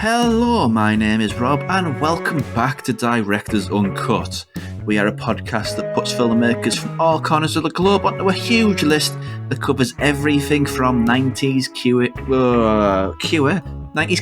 Hello, my name is Rob, and welcome back to Directors Uncut. We are a podcast that puts filmmakers from all corners of the globe onto a huge list that covers everything from 90s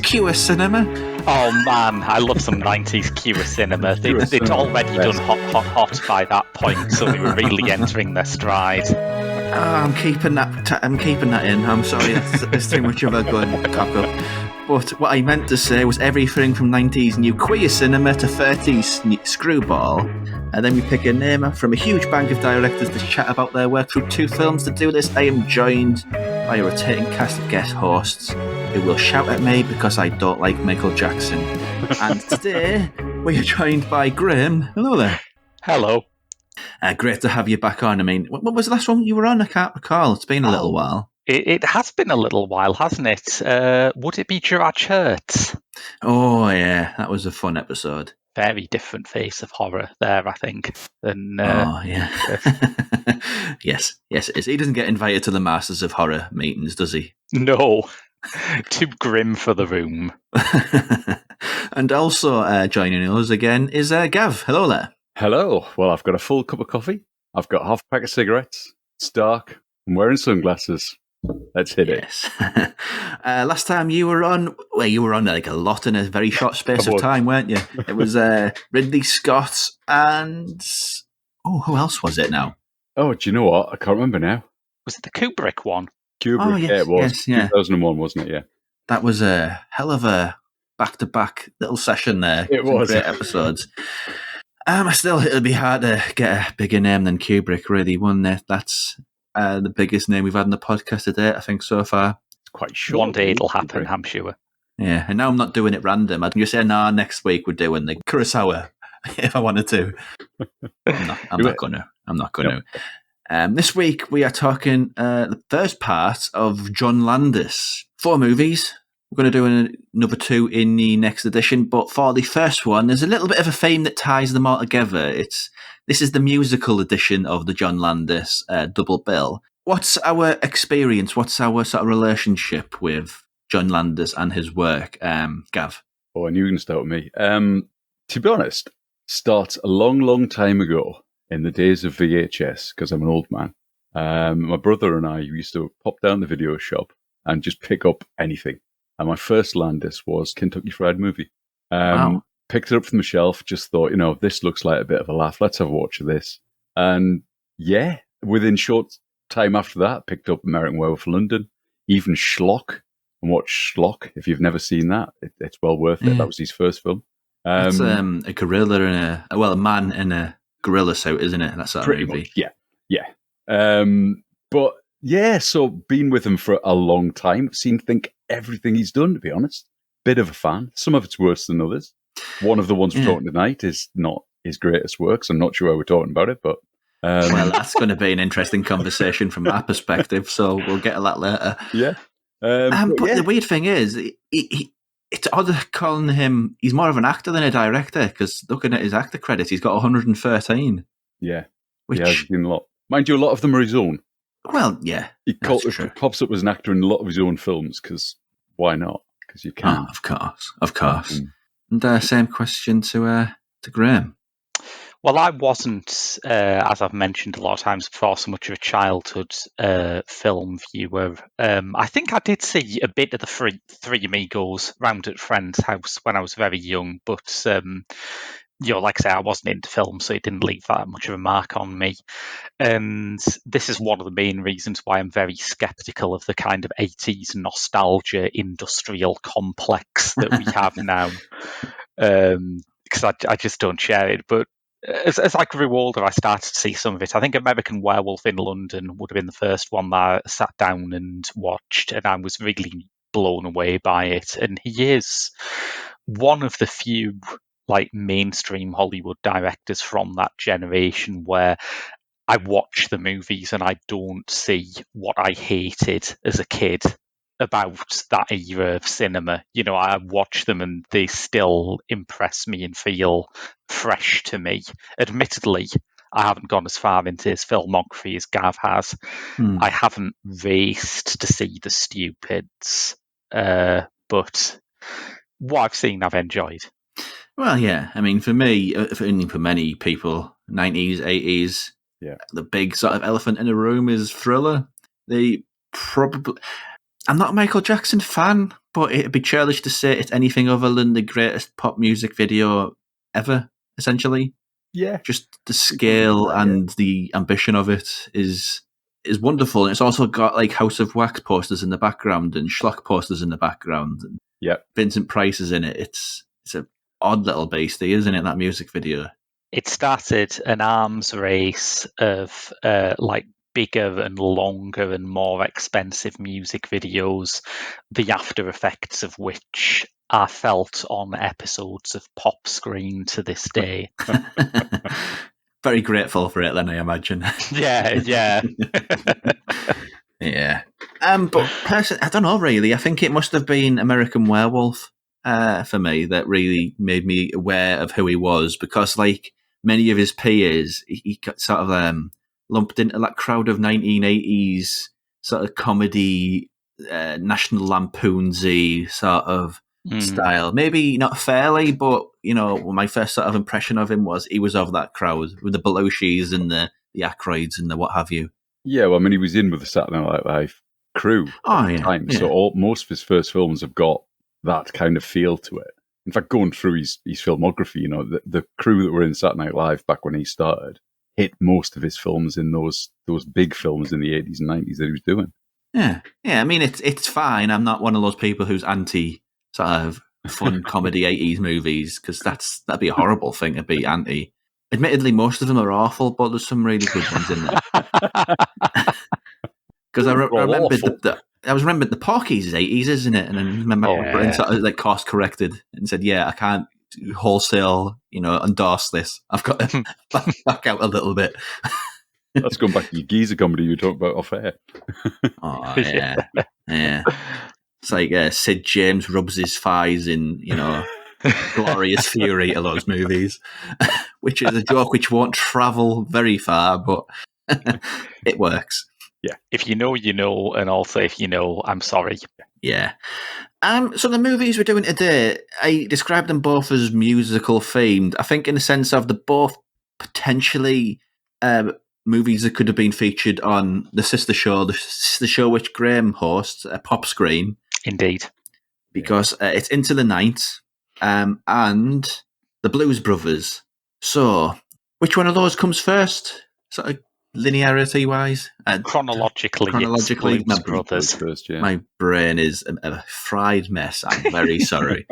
queer cinema. Oh man, I love some 90s queer cinema. They'd already done hot by that point, so they were really entering their stride. I'm keeping that in. I'm sorry, that's too much of a good cock up. But what I meant to say was everything from 90s new queer cinema to 30s screwball. And then we pick a name from a huge bank of directors to chat about their work through two films. To do this, I am joined by a rotating cast of guest hosts who will shout at me because I don't like Michael Jackson. And today, we are joined by Graham. Hello there. Hello. Great to have you back on. I mean, what was the last one you were on? I can't recall. It's been a little while. It has been a little while, hasn't it? Would it be Gerard Church? Oh, yeah. That was a fun episode. Very different face of horror there, I think. Than, oh, yeah. Yes, it is. He doesn't get invited to the Masters of Horror meetings, does he? No. Too grim for the room. And also joining us again is Gav. Hello there. Hello. Well, I've got a full cup of coffee. I've got half a pack of cigarettes. It's dark. I'm wearing sunglasses. Let's hit it. Last time you were on, like a lot in a very short space of time, weren't you? It was Ridley Scott and... Oh, who else was it now? Oh, do you know what? I can't remember now. Was it the Kubrick one? Kubrick, oh, yes, yeah, it was. Yes, yeah. 2001, wasn't it? Yeah. That was a hell of a back-to-back little session there. It was. Great episodes. Still, it'll be hard to get a bigger name than Kubrick, really, wouldn't it? That's the biggest name we've had on the podcast today, I think, so far. It's quite short. One day it'll happen, I'm sure. Yeah, and now I'm not doing it random. I can just say, next week we're doing the Kurosawa, if I wanted to. I'm not going to. This week we are talking the first part of John Landis. 4 movies. We're going to do another 2 in the next edition, but for the first one, there's a little bit of a theme that ties them all together. This is the musical edition of the John Landis double bill. What's our experience? What's our sort of relationship with John Landis and his work, Gav? Oh, I knew you were going to start with me. To be honest, starts a long, long time ago in the days of VHS, because I'm an old man. My brother and I used to pop down the video shop and just pick up anything. And my first Landis was Kentucky Fried Movie. Wow. Picked it up from the shelf, just thought, this looks like a bit of a laugh. Let's have a watch of this. And yeah, within short time after that, picked up American Werewolf for London, even Schlock, and watched Schlock. If you've never seen that, it's well worth it. That was his first film. It's a gorilla and a man in a gorilla suit, isn't it? That's that movie. Much, yeah. But yeah, so been with him for a long time. Think everything he's done, to be honest. Bit of a fan. Some of it's worse than others. One of the ones we're talking tonight is not his greatest works. I'm not sure why we're talking about it, but... well, that's going to be an interesting conversation from my perspective, so we'll get to that later. Yeah. But the weird thing is, it's odd calling him... He's more of an actor than a director, because looking at his actor credits, he's got 113. Yeah. He has been a lot. Mind you, a lot of them are his own. Well, yeah. He pops up as an actor in a lot of his own films, because why not? Because you can. Oh, of course. And same question to Graham. Well, I wasn't, as I've mentioned a lot of times before, so much of a childhood film viewer. I think I did see a bit of the Three Amigos round at a friend's house when I was very young, but like I say, I wasn't into film, so it didn't leave that much of a mark on me. And this is one of the main reasons why I'm very sceptical of the kind of 80s nostalgia industrial complex that we have now, because I just don't share it. But as I grew older, I started to see some of it. I think American Werewolf in London would have been the first one that I sat down and watched, and I was really blown away by it. And he is one of the few mainstream Hollywood directors from that generation where I watch the movies and I don't see what I hated as a kid about that era of cinema. I watch them and they still impress me and feel fresh to me. Admittedly, I haven't gone as far into his filmography as Gav has. I haven't raced to see The Stupids, but what I've seen, I've enjoyed. Well, yeah. I mean, for me, for many people, 90s, 80s, the big sort of elephant in the room is Thriller. They probably... I'm not a Michael Jackson fan, but it'd be churlish to say it's anything other than the greatest pop music video ever, essentially. Yeah. Just the scale and the ambition of it is wonderful. And it's also got like House of Wax posters in the background and Schlock posters in the background. And Vincent Price is in it. It's an odd little beastie, isn't it, that music video? It started an arms race of like bigger and longer and more expensive music videos, the after effects of which are felt on episodes of Pop Screen to this day. Very grateful for it, then, I imagine. Yeah. Yeah. But personally, I don't know, really. I think it must have been American Werewolf for me that really made me aware of who he was, because, like many of his peers, he got sort of lumped into that crowd of 1980s sort of comedy, National Lampoonsy sort of style. Maybe not fairly, but, you know, my first sort of impression of him was he was of that crowd with the Belushis and the Aykroyds and the what have you. Yeah, well, I mean, he was in with the Saturday Night Live crew at the time, so most of his first films have got that kind of feel to it. In fact, going through his filmography, you know, the crew that were in Saturday Night Live back when he started hit most of his films in those big films in the 80s and 90s that he was doing. Yeah. I mean, it's fine. I'm not one of those people who's anti sort of fun comedy 80s movies, because that'd be a horrible thing to be anti. Admittedly, most of them are awful, but there's some really good ones in there. Because I remembered the Porky's is 80s, isn't it? And then I remember my brain sort of like course corrected and said, "Yeah, I can't wholesale, endorse this. I've got to back out a little bit." That's going back to your geezer comedy you talked about off air. Oh yeah. It's like Sid James rubs his thighs in, Glorious Fury of those movies, which is a joke which won't travel very far, but it works. Yeah. If you know, you know, and also if you know, I'm sorry. Yeah. So the movies we're doing today, I described them both as musical themed. I think in the sense of they're both potentially movies that could have been featured on the sister show which Graham hosts, Pop Screen. Indeed. Because it's Into the Night and the Blues Brothers. So which one of those comes first? Sort of linearity-wise? Chronologically, Blues Brothers. First, yeah. My brain is a fried mess. I'm very sorry.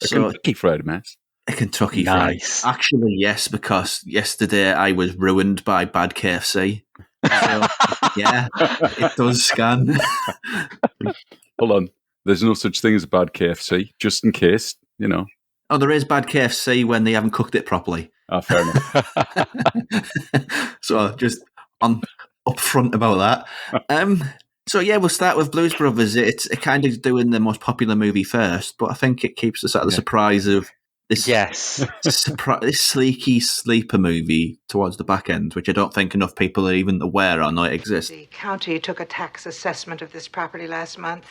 Kentucky fried mess. A Kentucky fried. Actually, yes, because yesterday I was ruined by bad KFC. So, yeah, it does scan. Hold on. There's no such thing as a bad KFC, just in case, Oh, there is bad KFC when they haven't cooked it properly. Oh, fair enough. So just upfront about that. So yeah, we'll start with Blues Brothers. It's kind of doing the most popular movie first, but I think it keeps the sort of the surprise of this. Yes, this sleeky sleeper movie towards the back end, which I don't think enough people are even aware or know it exists. The county took a tax assessment of this property last month.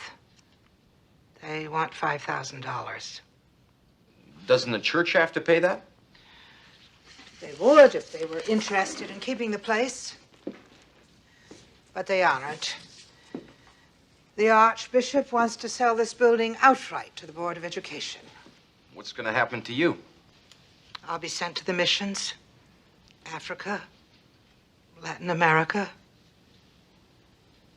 They want $5,000. Doesn't the church have to pay that? They would if they were interested in keeping the place. But they aren't. The Archbishop wants to sell this building outright to the Board of Education. What's going to happen to you? I'll be sent to the missions. Africa. Latin America.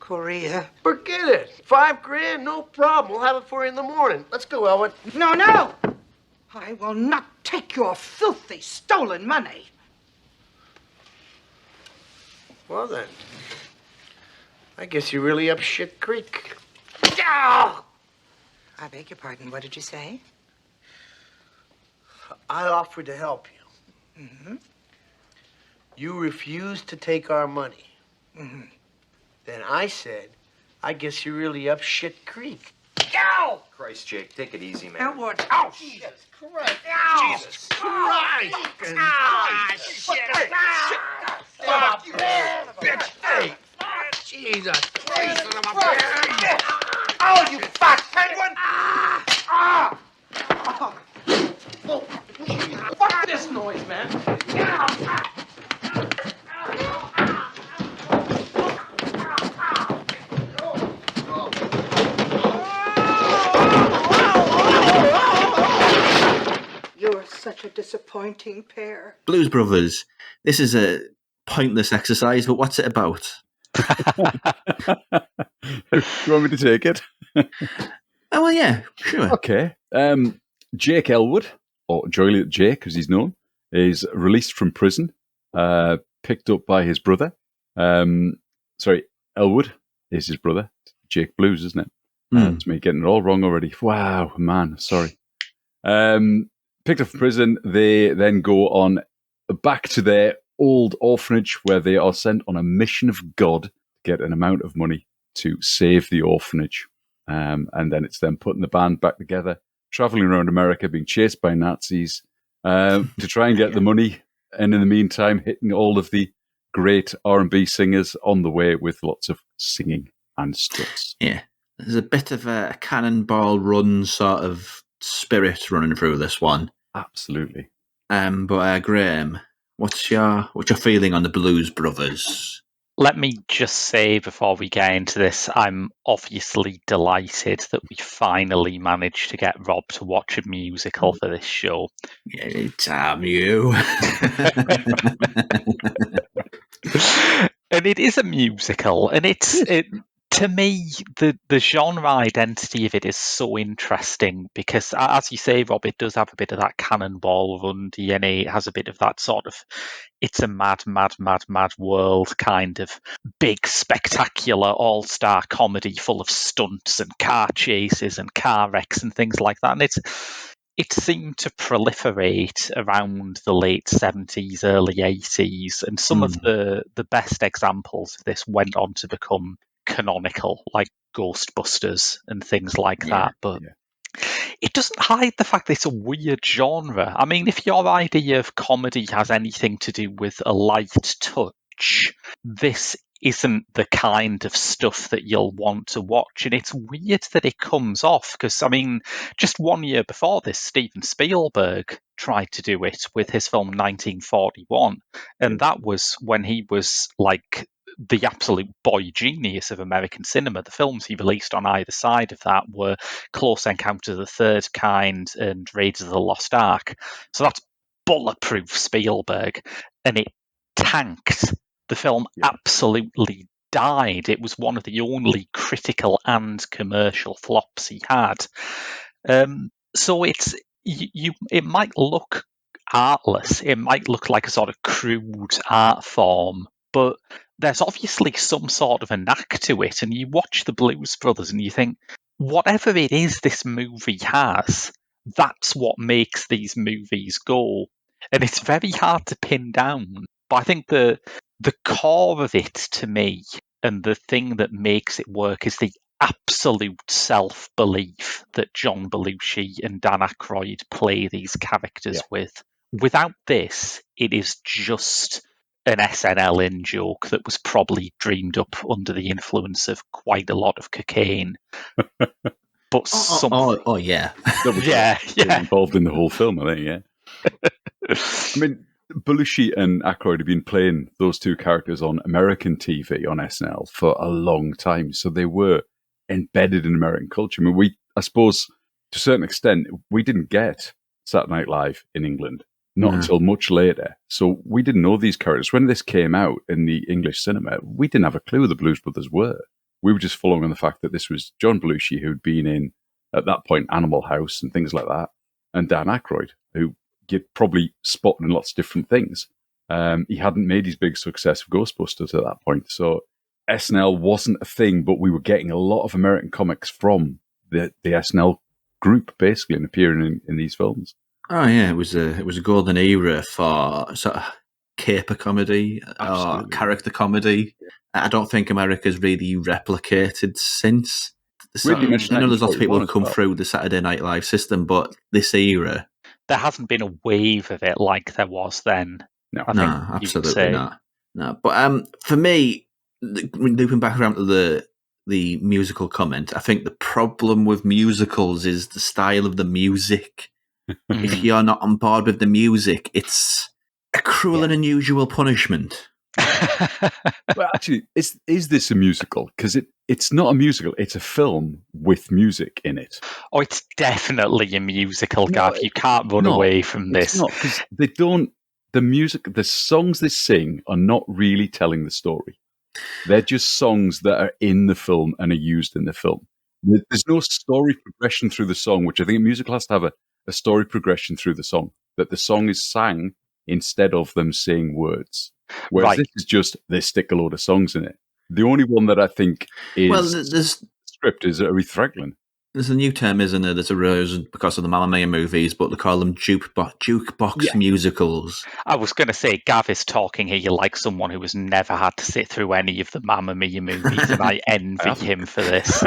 Korea. Forget it. $5,000, no problem. We'll have it for you in the morning. Let's go, Elwood. No! I will not take your filthy, stolen money. Well, then. I guess you're really up shit creek. I beg your pardon. What did you say? I offered to help you. Mm-hmm. You refused to take our money. Mm-hmm. Then I said, I guess you're really up shit creek. Ow! Christ, Jake, take it easy, man. Elwood. Oh, Jesus Christ. Ow! Jesus Christ. Shit. Stop, you bitch. Hey. Jesus Christ. Oh, you fat penguin! noise, man. You're such a disappointing pair. Blues Brothers. This is a pointless exercise, but what's it about? You want me to take it? Oh, well, yeah, sure. Okay. Jake Elwood, or Jolly Jake as he's known, is released from prison, picked up by his brother. Elwood is his brother. Jake Blues, isn't it? That's me getting it all wrong already. Wow, man, sorry. Picked up from prison, they then go on back to their old orphanage where they are sent on a mission of God to get an amount of money to save the orphanage. And then it's them putting the band back together, traveling around America, being chased by Nazis to try and get the money. And in the meantime, hitting all of the great R&B singers on the way with lots of singing and stunts. Yeah. There's a bit of a cannonball run sort of spirit running through this one. Absolutely. But Graham, what's your feeling on the Blues Brothers? Let me just say before we get into this, I'm obviously delighted that we finally managed to get Rob to watch a musical for this show. Yeah, damn you. And it is a musical, and to me, the genre identity of it is so interesting because, as you say, Rob, it does have a bit of that cannonball run DNA. It has a bit of that sort of, it's a mad, mad, mad, mad world kind of big, spectacular, all-star comedy full of stunts and car chases and car wrecks and things like that. And it seemed to proliferate around the late 70s, early 80s, and some of the best examples of this went on to become canonical, like Ghostbusters and things like that. But it doesn't hide the fact that it's a weird genre. I mean, if your idea of comedy has anything to do with a light touch, this isn't the kind of stuff that you'll want to watch. And it's weird that it comes off because, I mean, just 1 year before this, Steven Spielberg tried to do it with his film 1941. And that was when he was like the absolute boy genius of American cinema. The films he released on either side of that were Close Encounters of the Third Kind and Raiders of the Lost Ark. So that's bulletproof Spielberg. And it tanked. The film absolutely died. It was one of the only critical and commercial flops he had. So it might look artless. It might look like a sort of crude art form, but there's obviously some sort of a knack to it. And you watch the Blues Brothers and you think, whatever it is this movie has, that's what makes these movies go. And it's very hard to pin down. But I think the core of it to me and the thing that makes it work is the absolute self-belief that John Belushi and Dan Aykroyd play these characters with. Without this, it is just an SNL in joke that was probably dreamed up under the influence of quite a lot of cocaine. But yeah. Involved in the whole film, I think, I mean, Belushi and Aykroyd have been playing those two characters on American TV, on SNL, for a long time. So they were embedded in American culture. I mean, I suppose, to a certain extent, we didn't get Saturday Night Live in England, not until much later. So we didn't know these characters. When this came out in the English cinema, we didn't have a clue who the Blues Brothers were. We were just following on the fact that this was John Belushi, who'd been in, at that point, Animal House and things like that, and Dan Aykroyd, who you'd probably spot in lots of different things. He hadn't made his big success with Ghostbusters at that point. So SNL wasn't a thing, but we were getting a lot of American comics from the SNL group, basically, and appearing in these films. Oh yeah, it was a golden era for sort of caper comedy or character comedy. I don't think America's really replicated since. I know there's lots of people who come through the Saturday Night Live system, but this era, there hasn't been a wave of it like there was then. No, absolutely not. No, but for me, looping back around to the musical comment, I think the problem with musicals is the style of the music. if you're not on board with the music, it's a cruel and unusual punishment. Well, actually, is this a musical? Because it's not a musical. It's a film with music in it. Oh, it's definitely a musical, Gav. You can't run away from this. It's not, because they don't. The songs they sing are not really telling the story. They're just songs that are in the film and are used in the film. There's no story progression through the song, which I think a musical has to have a story progression through the song, that the song is sang instead of them saying words. Whereas this is just, they stick a load of songs in it. The only one that I think is script is Aretha Franklyn. There's a new term, isn't there, that's arose because of the Mamma Mia movies, but they call them jukebox musicals. I was going to say, Gav is talking here like someone who has never had to sit through any of the Mamma Mia movies, and I envy him for this.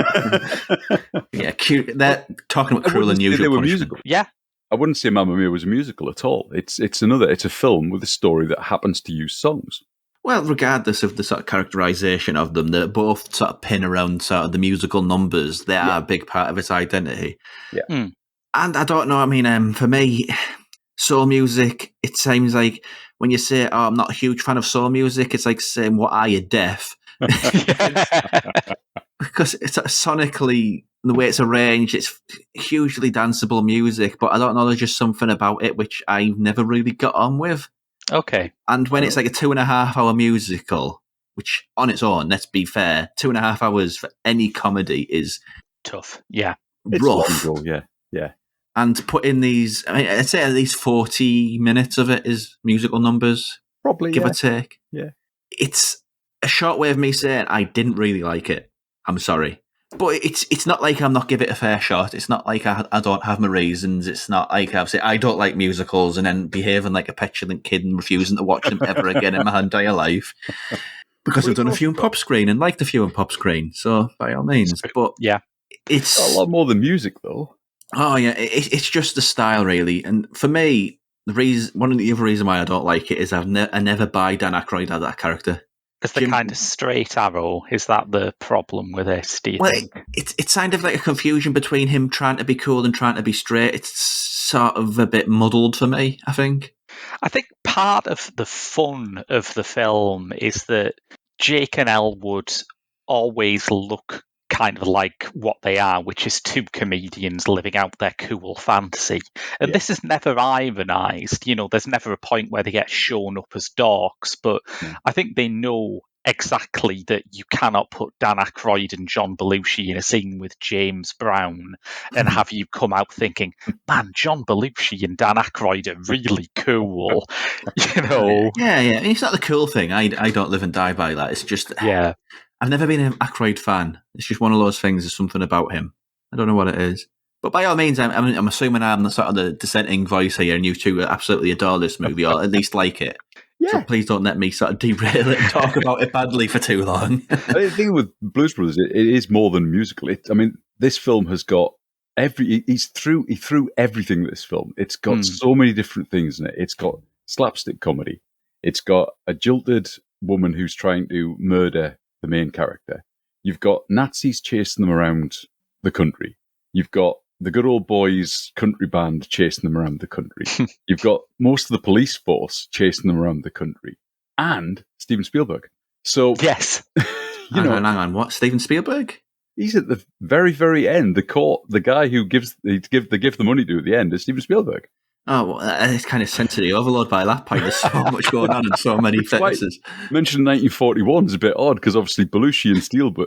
Yeah, they're talking about cruel and unusual punishment. Yeah. I wouldn't say Mamma Mia was a musical at all. It's a film with a story that happens to use songs. Well, regardless of the sort of characterization of them, they're both sort of pin around sort of the musical numbers. They are a big part of its identity. Yeah. Mm. And I don't know, I mean, for me, soul music, it seems like when you say, I'm not a huge fan of soul music, it's like saying, what are you, deaf? Because it's sort of sonically, the way it's arranged, it's hugely danceable music, but I don't know, there's just something about it which I've never really got on with. Okay. And when it's like a 2.5 hour musical, which on its own, let's be fair, 2.5 hours for any comedy is tough. Yeah. Rough. Yeah. And put in these, I mean, I'd say at least 40 minutes of it is musical numbers. Probably, give or take. Yeah. It's a short way of me saying I didn't really like it. I'm sorry. But it's not like I'm not giving it a fair shot. It's not like I don't have my reasons. It's not like I've said I don't like musicals and then behaving like a petulant kid and refusing to watch them ever again in my entire life. Because I've done a few in pop screen and liked a few in pop screen. So by all means. But yeah, it's a lot more than music though. Oh yeah, it's just the style really. And for me, one of the other reasons why I don't like it is I never buy Dan Aykroyd as that character. It's the kind of straight arrow. Is that the problem with this, do you think? It's kind of like a confusion between him trying to be cool and trying to be straight. It's sort of a bit muddled for me, I think. I think part of the fun of the film is that Jake and Elwood always look kind of like what they are, which is two comedians living out their cool fantasy. And this is never ironized. You know, there's never a point where they get shown up as dorks, but I think they know exactly that you cannot put Dan Aykroyd and John Belushi in a scene with James Brown and have you come out thinking, man, John Belushi and Dan Aykroyd are really cool. You know? Yeah. It's not the cool thing. I don't live and die by that. It's just... Yeah. I've never been an Aykroyd fan. It's just one of those things. There's something about him. I don't know what it is. But by all means, I'm assuming I'm the sort of the dissenting voice here, and you two absolutely adore this movie, or at least like it. Yeah. So please don't let me sort of derail it and talk about it badly for too long. The thing with Blues Brothers, it is more than a musical. This film has got he threw everything in this film. It's got so many different things in it. It's got slapstick comedy. It's got a jilted woman who's trying to murder the main character. You've got Nazis chasing them around the country. You've got the Good Old Boys country band chasing them around the country. You've got most of the police force chasing them around the country. And Steven Spielberg. So yes. Hang on. What? Steven Spielberg? He's at the very, very end. The guy who they give the money to at the end is Steven Spielberg. Oh, well, it's kind of sensory overload by that point. There's so much going on and so many sentences. Mentioned 1941 is a bit odd because obviously Belushi and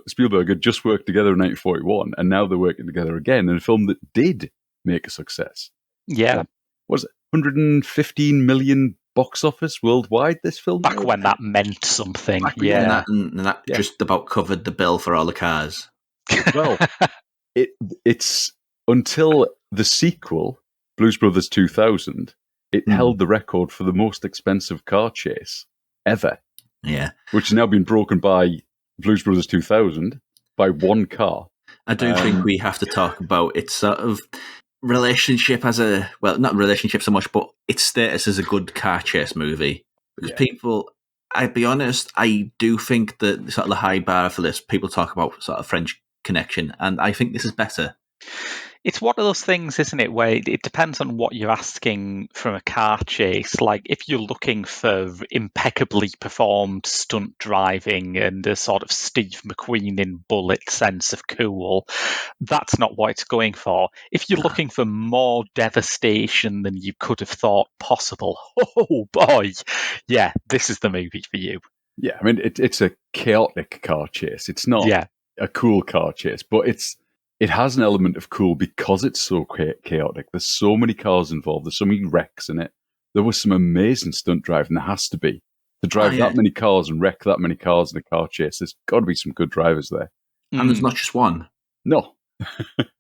Spielberg had just worked together in 1941 and now they're working together again in a film that did make a success. Yeah. Was it 115 million box office worldwide, this film? Back when that meant something. And that just about covered the bill for all the cars. Well, it's until the sequel, Blues Brothers 2000, it held the record for the most expensive car chase ever. Yeah. Which has now been broken by Blues Brothers 2000 by one car. I do think we have to talk about its sort of relationship not relationship so much, but its status as a good car chase movie. Because people, I'd be honest, I do think that sort of the high bar for this, people talk about sort of French Connection, and I think this is better. It's one of those things, isn't it, where it depends on what you're asking from a car chase. Like, if you're looking for impeccably performed stunt driving and a sort of Steve McQueen in Bullet sense of cool, that's not what it's going for. If you're looking for more devastation than you could have thought possible, oh boy, yeah, this is the movie for you. Yeah, I mean, it's a chaotic car chase. It's not a cool car chase, but it has an element of cool because it's so chaotic. There's so many cars involved. There's so many wrecks in it. There was some amazing stunt driving. There has to be. To drive that many cars and wreck that many cars in a car chase, there's got to be some good drivers there. And there's not just one. No.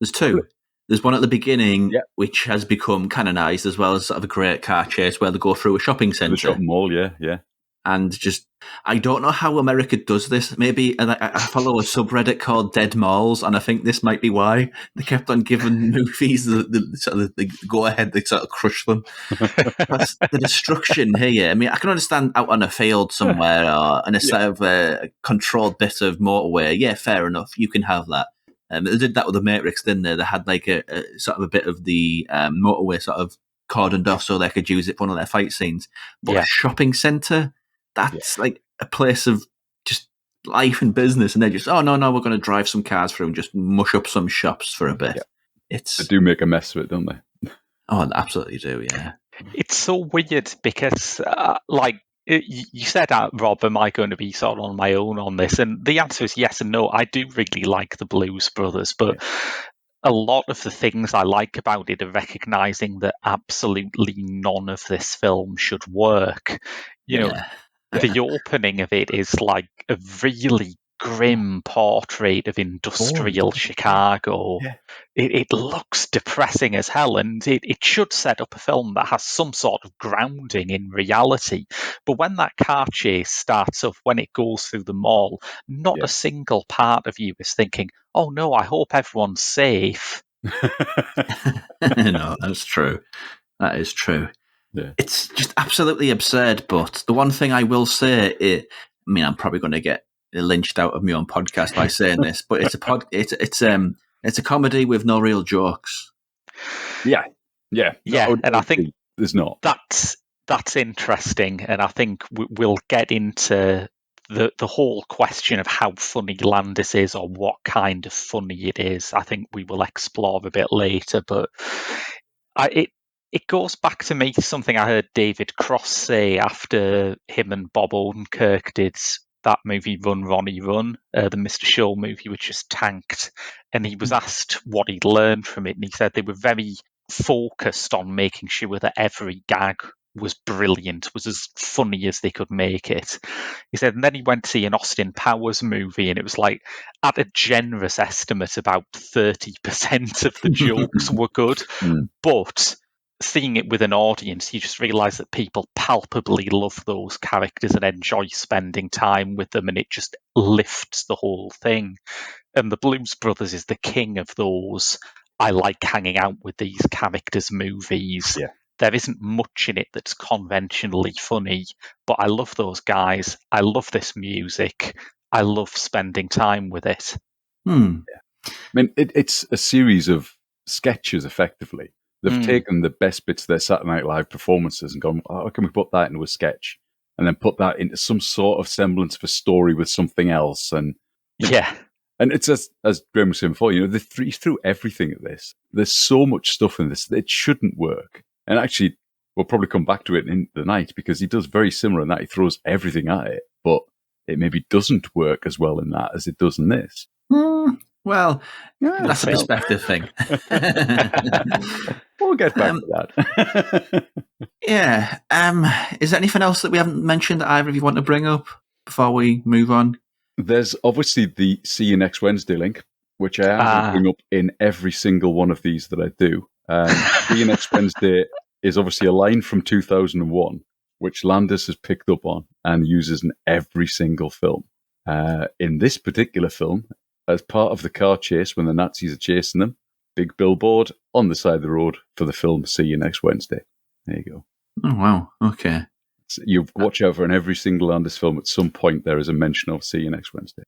There's two. There's one at the beginning, which has become canonised as well as sort of a great car chase where they go through a shopping centre. The shopping mall, yeah. And just, I don't know how America does this. Maybe, and I follow a subreddit called Dead Malls, and I think this might be why they kept on giving movies the go ahead, they sort of crush them. That's the destruction here. I mean, I can understand out on a field somewhere or in a sort of a controlled bit of motorway. Yeah, fair enough. You can have that. They did that with the Matrix, didn't they? They had like a sort of a bit of the motorway sort of cordoned off so they could use it for one of their fight scenes. But a shopping centre, that's like a place of just life and business, and they're just, oh, no, we're going to drive some cars through and just mush up some shops for a bit. They do make a mess of it, don't they? Oh, they absolutely do, yeah. It's so weird because, you said, Rob, am I going to be sort of on my own on this? And the answer is yes and no. I do really like the Blues Brothers, but a lot of the things I like about it are recognising that absolutely none of this film should work. You know, the opening of it is like a really grim portrait of industrial Chicago. It looks depressing as hell, and it should set up a film that has some sort of grounding in reality. But when that car chase starts up, when it goes through the mall, not a single part of you is thinking, oh no, I hope everyone's safe. No, that's true. That is true. Yeah. It's just absolutely absurd, but the one thing I will say, I'm probably going to get lynched out of my own podcast by saying this, but it's a comedy with no real jokes. Yeah. And I think there's not. That's interesting, and I think we'll get into the whole question of how funny Landis is or what kind of funny it is. I think we will explore a bit later, but it goes back to me something I heard David Cross say after him and Bob Odenkirk did that movie Run, Ronnie, Run, the Mr. Show movie, which just tanked. And he was asked what he'd learned from it, and he said they were very focused on making sure that every gag was brilliant, was as funny as they could make it. He said, and then he went to see an Austin Powers movie, and it was like, at a generous estimate, about 30% of the jokes were good, but seeing it with an audience, you just realise that people palpably love those characters and enjoy spending time with them, and it just lifts the whole thing. And the Blues Brothers is the king of those I like hanging out with these characters movies. There isn't much in it that's conventionally funny, but I love those guys. I love this music. I love spending time with it. I mean, it's a series of sketches, effectively. They've taken the best bits of their Saturday Night Live performances and gone, how can we put that into a sketch? And then put that into some sort of semblance of a story with something else. And and it's as Graham was saying before, they threw everything at this. There's so much stuff in this that it shouldn't work. And actually, we'll probably come back to it in the night because he does very similar in that. He throws everything at it, but it maybe doesn't work as well in that as it does in this. Well, that's a perspective thing. We'll get back to that. Is there anything else that we haven't mentioned that either of you want to bring up before we move on? There's obviously the See You Next Wednesday link, which I am going to bring up in every single one of these that I do. See You Next Wednesday is obviously a line from 2001, which Landis has picked up on and uses in every single film. In this particular film, as part of the car chase when the Nazis are chasing them, big billboard on the side of the road for the film See You Next Wednesday. There you go. Oh, wow. Okay. So you watch out for in every single Landis film, at some point there is a mention of See You Next Wednesday.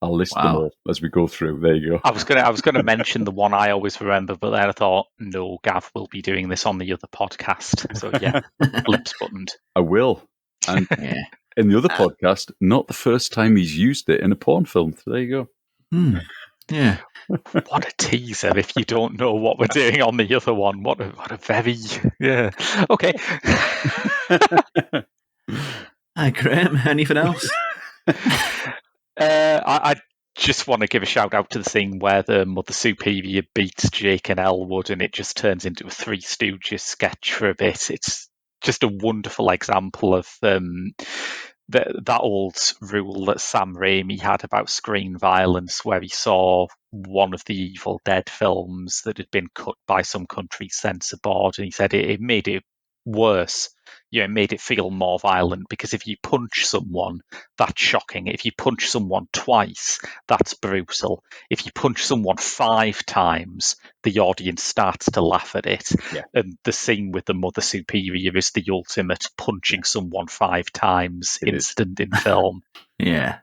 I'll list them all as we go through. There you go. I was gonna mention the one I always remember, but then I thought, no, Gav will be doing this on the other podcast. So yeah, lips buttoned. I will. And in the other podcast, not the first time he's used it in a porn film. So there you go. Yeah. What a teaser if you don't know what we're doing on the other one. What a very... Yeah. Okay. Hi, Graham. Anything else? I just want to give a shout out to the scene where the Mother Superior beats Jake and Elwood and it just turns into a Three Stooges sketch for a bit. It's just a wonderful example of that old rule that Sam Raimi had about screen violence, where he saw one of the Evil Dead films that had been cut by some country's censor board, and he said it made it worse. It made it feel more violent, because if you punch someone, that's shocking. If you punch someone twice, that's brutal. If you punch someone 5 times, the audience starts to laugh at it. Yeah. And the scene with the Mother Superior is the ultimate punching someone 5 times incident in film. Yeah.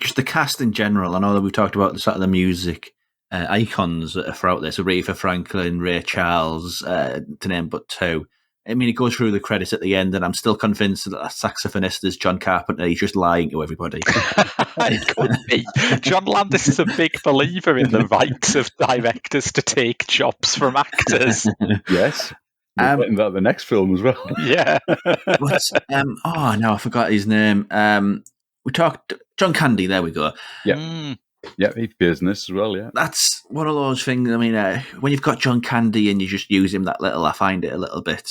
Just the cast in general. I know that we talked about the sort of the music icons that are throughout this. Aretha Franklyn, Ray Charles, to name but 2. I mean, it goes through the credits at the end, and I'm still convinced that saxophonist is John Carpenter. He's just lying to everybody. It could be. John Landis is a big believer in the rights of directors to take jobs from actors. Yes. We're getting that the next film as well. Yeah. But, now I forgot his name. We talked John Candy. There we go. Yeah. Yeah, he's business as well, yeah. That's one of those things. I mean, when you've got John Candy and you just use him that little, I find it a little bit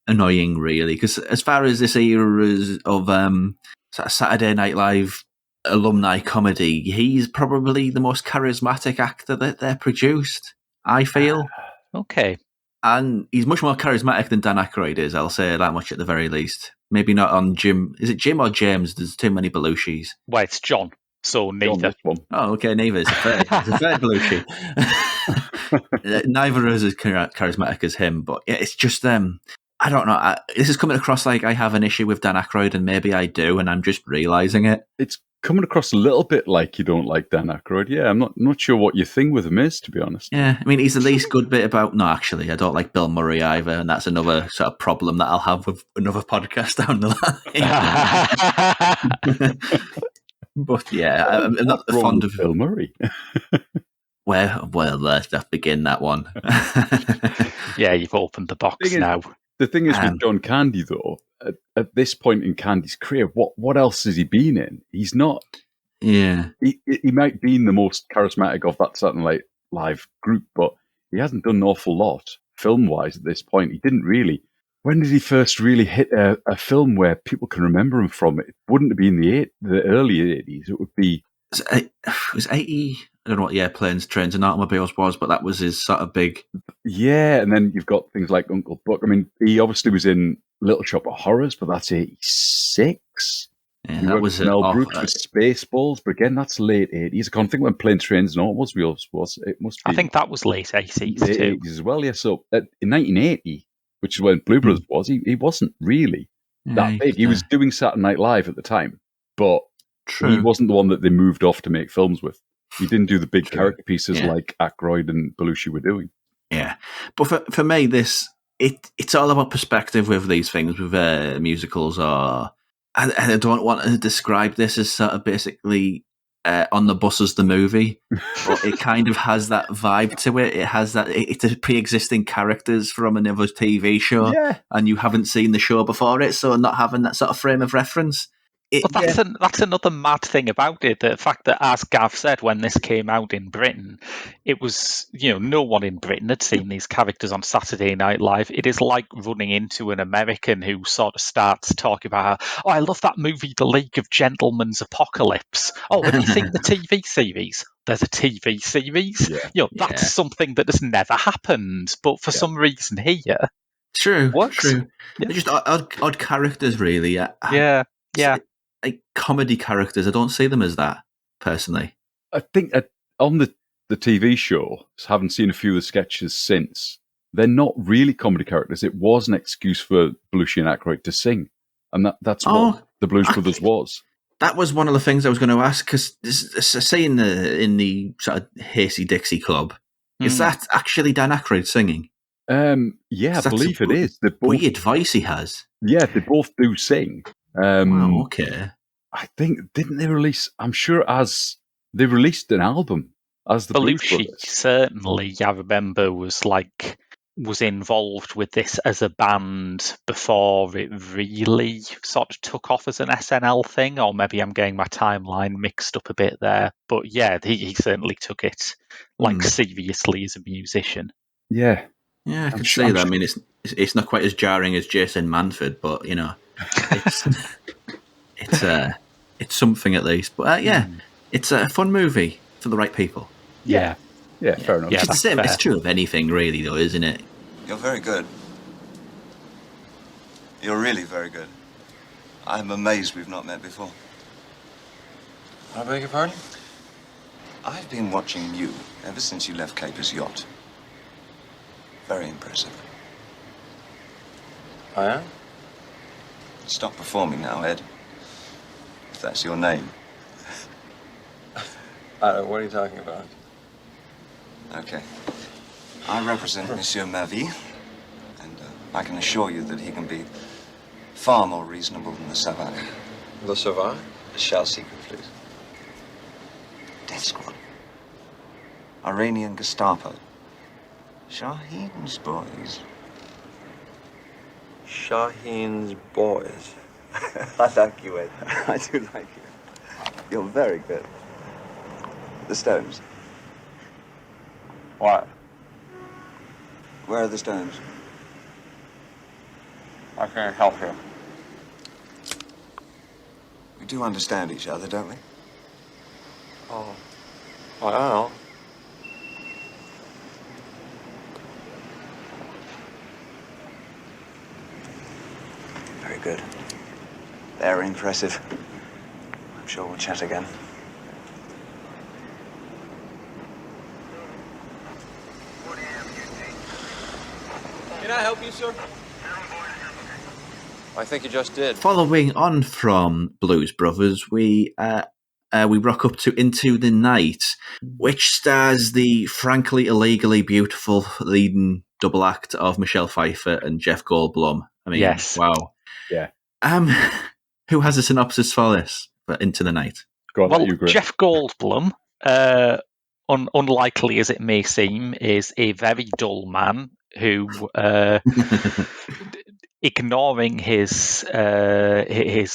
annoying, really. Because as far as this era of sort of Saturday Night Live alumni comedy, he's probably the most charismatic actor that they're produced, I feel. Okay. And he's much more charismatic than Dan Aykroyd is, I'll say that much at the very least. Maybe not on Jim. Is it Jim or James? There's too many Belushis. Well, it's John. So neither. Oh, okay, neither. It's a fair Belushi. Neither is as charismatic as him, but yeah, it's just I don't know. This is coming across like I have an issue with Dan Aykroyd, and maybe I do, and I'm just realising it. It's coming across a little bit like you don't like Dan Aykroyd. Yeah, I'm not sure what your thing with him is, to be honest. Yeah, I mean, he's the least good bit about... No, actually, I don't like Bill Murray either, and that's another sort of problem that I'll have with another podcast down the line. But yeah, I'm not fond of Bill Murray. Well, let's begin that one. Yeah, you've opened the box now. The thing is with John Candy, though, at this point in Candy's career, what else has he been in? He's not. Yeah, he might be the most charismatic of that Saturday Night Live group, but he hasn't done an awful lot film-wise at this point. He didn't really. When did he first really hit a film where people can remember him from? It wouldn't have been the early 80s. It would be... It was 80... I don't know what year Planes, Trains and Automobiles was, but that was his sort of big... Yeah, and then you've got things like Uncle Buck. I mean, he obviously was in Little Shop of Horrors, but that's 86. Yeah, that was Mel Brooks with Spaceballs, but again, that's late 80s. I can't think when Planes, Trains and Automobiles was. It must be... I think that was late 80s too. 80s as well, yeah. So in 1980... which is when Blue Brothers was, he wasn't really that big. He was doing Saturday Night Live at the time, but he wasn't the one that they moved off to make films with. He didn't do the big character pieces like Aykroyd and Belushi were doing. Yeah. But for me, it's all about perspective with these things, with musicals. And I don't want to describe this as sort of basically... On the Bus as the movie, but it kind of has that vibe to it. It has that. It's a pre-existing characters from another TV show, and you haven't seen the show before it, so not having that sort of frame of reference. But that's another mad thing about it. The fact that, as Gav said, when this came out in Britain, it was, no one in Britain had seen these characters on Saturday Night Live. It is like running into an American who sort of starts talking about, I love that movie, The League of Gentlemen's Apocalypse. Oh, have you seen the TV series? There's a TV series. That's something that has never happened, but for some reason here, true. Yeah. They're just odd characters, really. Yeah. Like comedy characters, I don't see them as that, personally. I think on the TV show, haven't seen a few of the sketches since, they're not really comedy characters. It was an excuse for Belushi and Aykroyd to sing. And that's what the Blues Brothers was. that was one of the things I was going to ask, because say in the sort of Hasty Dixie Club, is that actually Dan Aykroyd singing? Yeah, I believe it is. Weird voice he has. Yeah, they both do sing. Wow, okay. I think, didn't they release, I'm sure they released an album as the Blues Belushi Brothers. certainly, I remember, was involved with this as a band before it really sort of took off as an SNL thing, or maybe I'm getting my timeline mixed up a bit there. But yeah, he certainly took it seriously as a musician. Yeah. Yeah, I could see that. I mean, it's not quite as jarring as Jason Manford, but it's something at least. But it's a fun movie for the right people. Yeah, fair enough. Yeah, it's the same. It's true of anything, really, though, isn't it? You're very good. You're really very good. I'm amazed we've not met before. I beg your pardon? I've been watching you ever since you left Capers Yacht. Very impressive. I am? Stop performing now, Ed. If that's your name. What are you talking about? Okay. I represent Monsieur Mavi, and I can assure you that he can be far more reasonable than the Savant. The Savant? The shell secret, please. Death Squad. Iranian Gestapo. Shaheen's boys. Shaheen's boys. I like you, Ed. I do like you. You're very good. The Stones. What? Where are the Stones? I can't help you. We do understand each other, don't we? Oh. Well. Very good. Very impressive. I'm sure we'll chat again. Can I help you, sir? I think you just did. Following on from Blues Brothers, we rock up to Into the Night, which stars the frankly illegally beautiful leading double act of Michelle Pfeiffer and Jeff Goldblum. I mean, yes. Wow. Yeah. Who has a synopsis for this, for Into the Night? Go on, well, Jeff Goldblum, unlikely as it may seem, is a very dull man who, ignoring his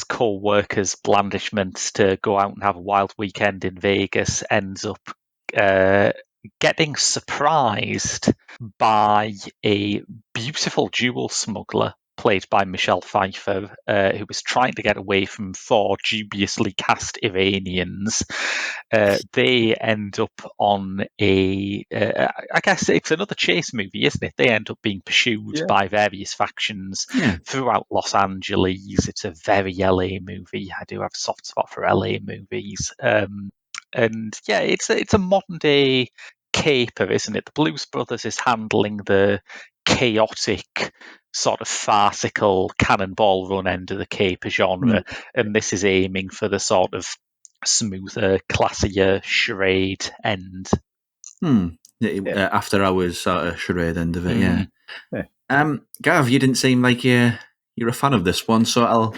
co-workers' blandishments to go out and have a wild weekend in Vegas, ends up getting surprised by a beautiful jewel smuggler played by Michelle Pfeiffer, who was trying to get away from four dubiously cast Iranians. They end up on I guess it's another chase movie, isn't it? They end up being pursued by various factions throughout Los Angeles. It's a very LA movie. I do have a soft spot for LA movies. And yeah, it's a modern day caper, isn't it? The Blues Brothers is handling the chaotic, sort of farcical cannonball run end of the caper genre, and this is aiming for the sort of smoother, classier charade end. After hours sort of charade end of it, Gav, you didn't seem like you're a fan of this one, so I'll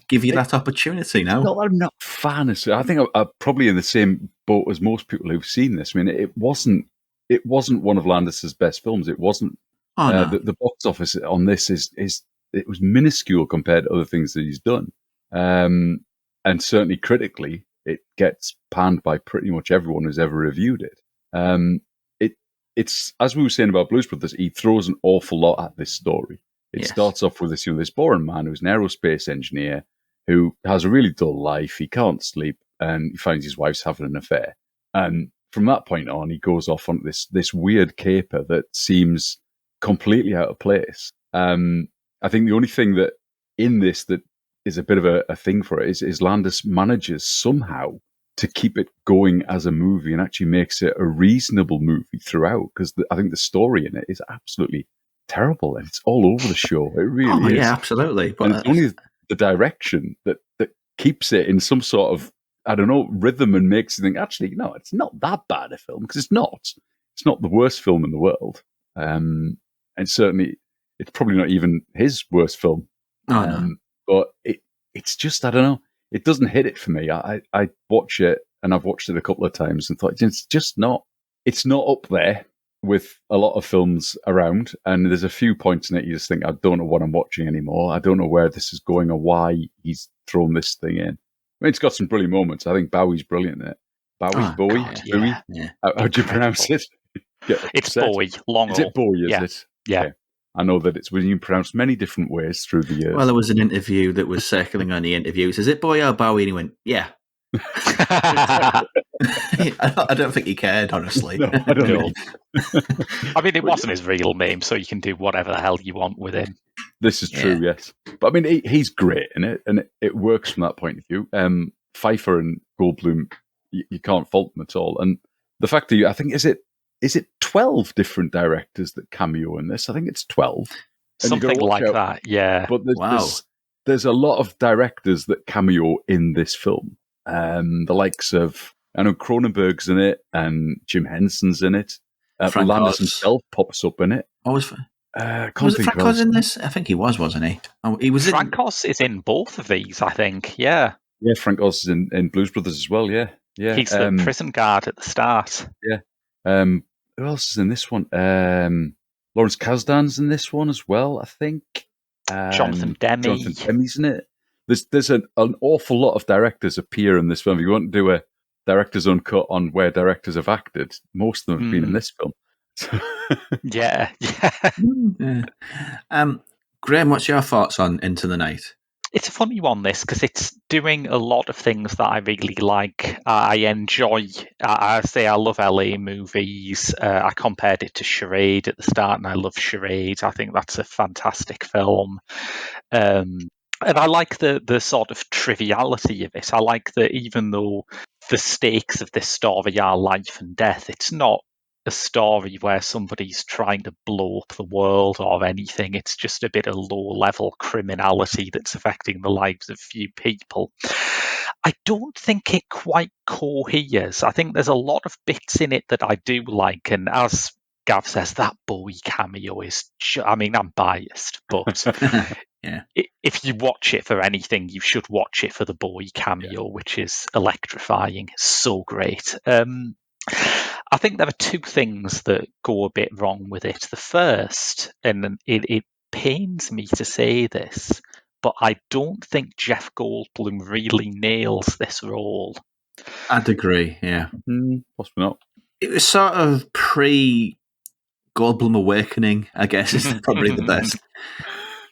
give you that opportunity now. No, I'm not a fan of it. I think I'm probably in the same boat as most people who've seen this. I mean, it wasn't one of Landis's best films. It wasn't. The box office on this it was minuscule compared to other things that he's done, and certainly critically, it gets panned by pretty much everyone who's ever reviewed it. It's as we were saying about Blues Brothers, he throws an awful lot at this story. It starts off with this boring man who's an aerospace engineer who has a really dull life. He can't sleep, and he finds his wife's having an affair. And from that point on, he goes off on this weird caper that seems completely out of place. I think the only thing that in this that is a bit of a thing for it is Landis manages somehow to keep it going as a movie and actually makes it a reasonable movie throughout, because I think the story in it is absolutely terrible and it's all over the show. It really is. Yeah, absolutely. But it's only the direction that keeps it in some sort of, I don't know, rhythm and makes you think, actually, no, it's not that bad a film, because it's not. It's not the worst film in the world. And certainly, it's probably not even his worst film. No. But it's just, I don't know, it doesn't hit it for me. I watch it, and I've watched it a couple of times and thought, it's just not, it's not up there with a lot of films around. And there's a few points in it you just think, I don't know what I'm watching anymore. I don't know where this is going or why he's thrown this thing in. I mean, it's got some brilliant moments. I think Bowie's brilliant in it. Bowie? God, Bowie? yeah. How do you pronounce it? It's Bowie. Long Is it Bowie, is it? Yeah. Okay. I know that it's been pronounced many different ways through the years. Well, there was an interview that was circling on the interviews. Is it Bowie or Bowie? And he went, yeah. I don't think he cared, honestly. No, I don't know. I mean, it wasn't his real name, so you can do whatever the hell you want with him. This is true, yes. But I mean, he's great in it, and it works from that point of view. Pfieffer and Goldblum, you can't fault them at all. And the fact that I think, is it 12 different directors that cameo in this? I think it's 12. Something like that, yeah. But there's a lot of directors that cameo in this film. The likes of, I know Cronenberg's in it, and Jim Henson's in it. Landis himself pops up in it. Was it Frank Oz in this? I think he was, wasn't he? He was. Frank Oz is in both of these, I think. Yeah. Yeah, Frank Oz is in Blues Brothers as well. Yeah. He's the prison guard at the start. Yeah. Who else is in this one? Lawrence Kasdan's in this one as well, I think. Jonathan Demme. Jonathan Demme's in it. There's an awful lot of directors appear in this film. If you want to do a director's uncut on where directors have acted, most of them have been in this film. Yeah. Graham, what's your thoughts on Into the Night? It's a funny one, this, because it's doing a lot of things that I really like. I enjoy. I say I love LA movies. I compared it to Charade at the start, and I love Charade. I think that's a fantastic film. And I like the sort of triviality of it. I like that even though the stakes of this story are life and death, it's not a story where somebody's trying to blow up the world or anything. It's just a bit of low-level criminality that's affecting the lives of few people. I don't think it quite coheres. I think there's a lot of bits in it that I do like, and as Gav says, that Bowie cameo is... I mean, I'm biased, but... Yeah. If you watch it for anything, you should watch it for the Bowie cameo, which is electrifying. So great. I think there are two things that go a bit wrong with it. The first, and it pains me to say this, but I don't think Jeff Goldblum really nails this role. I'd agree, yeah. Possibly not. It was sort of pre-Goldblum Awakening, I guess, is probably the best.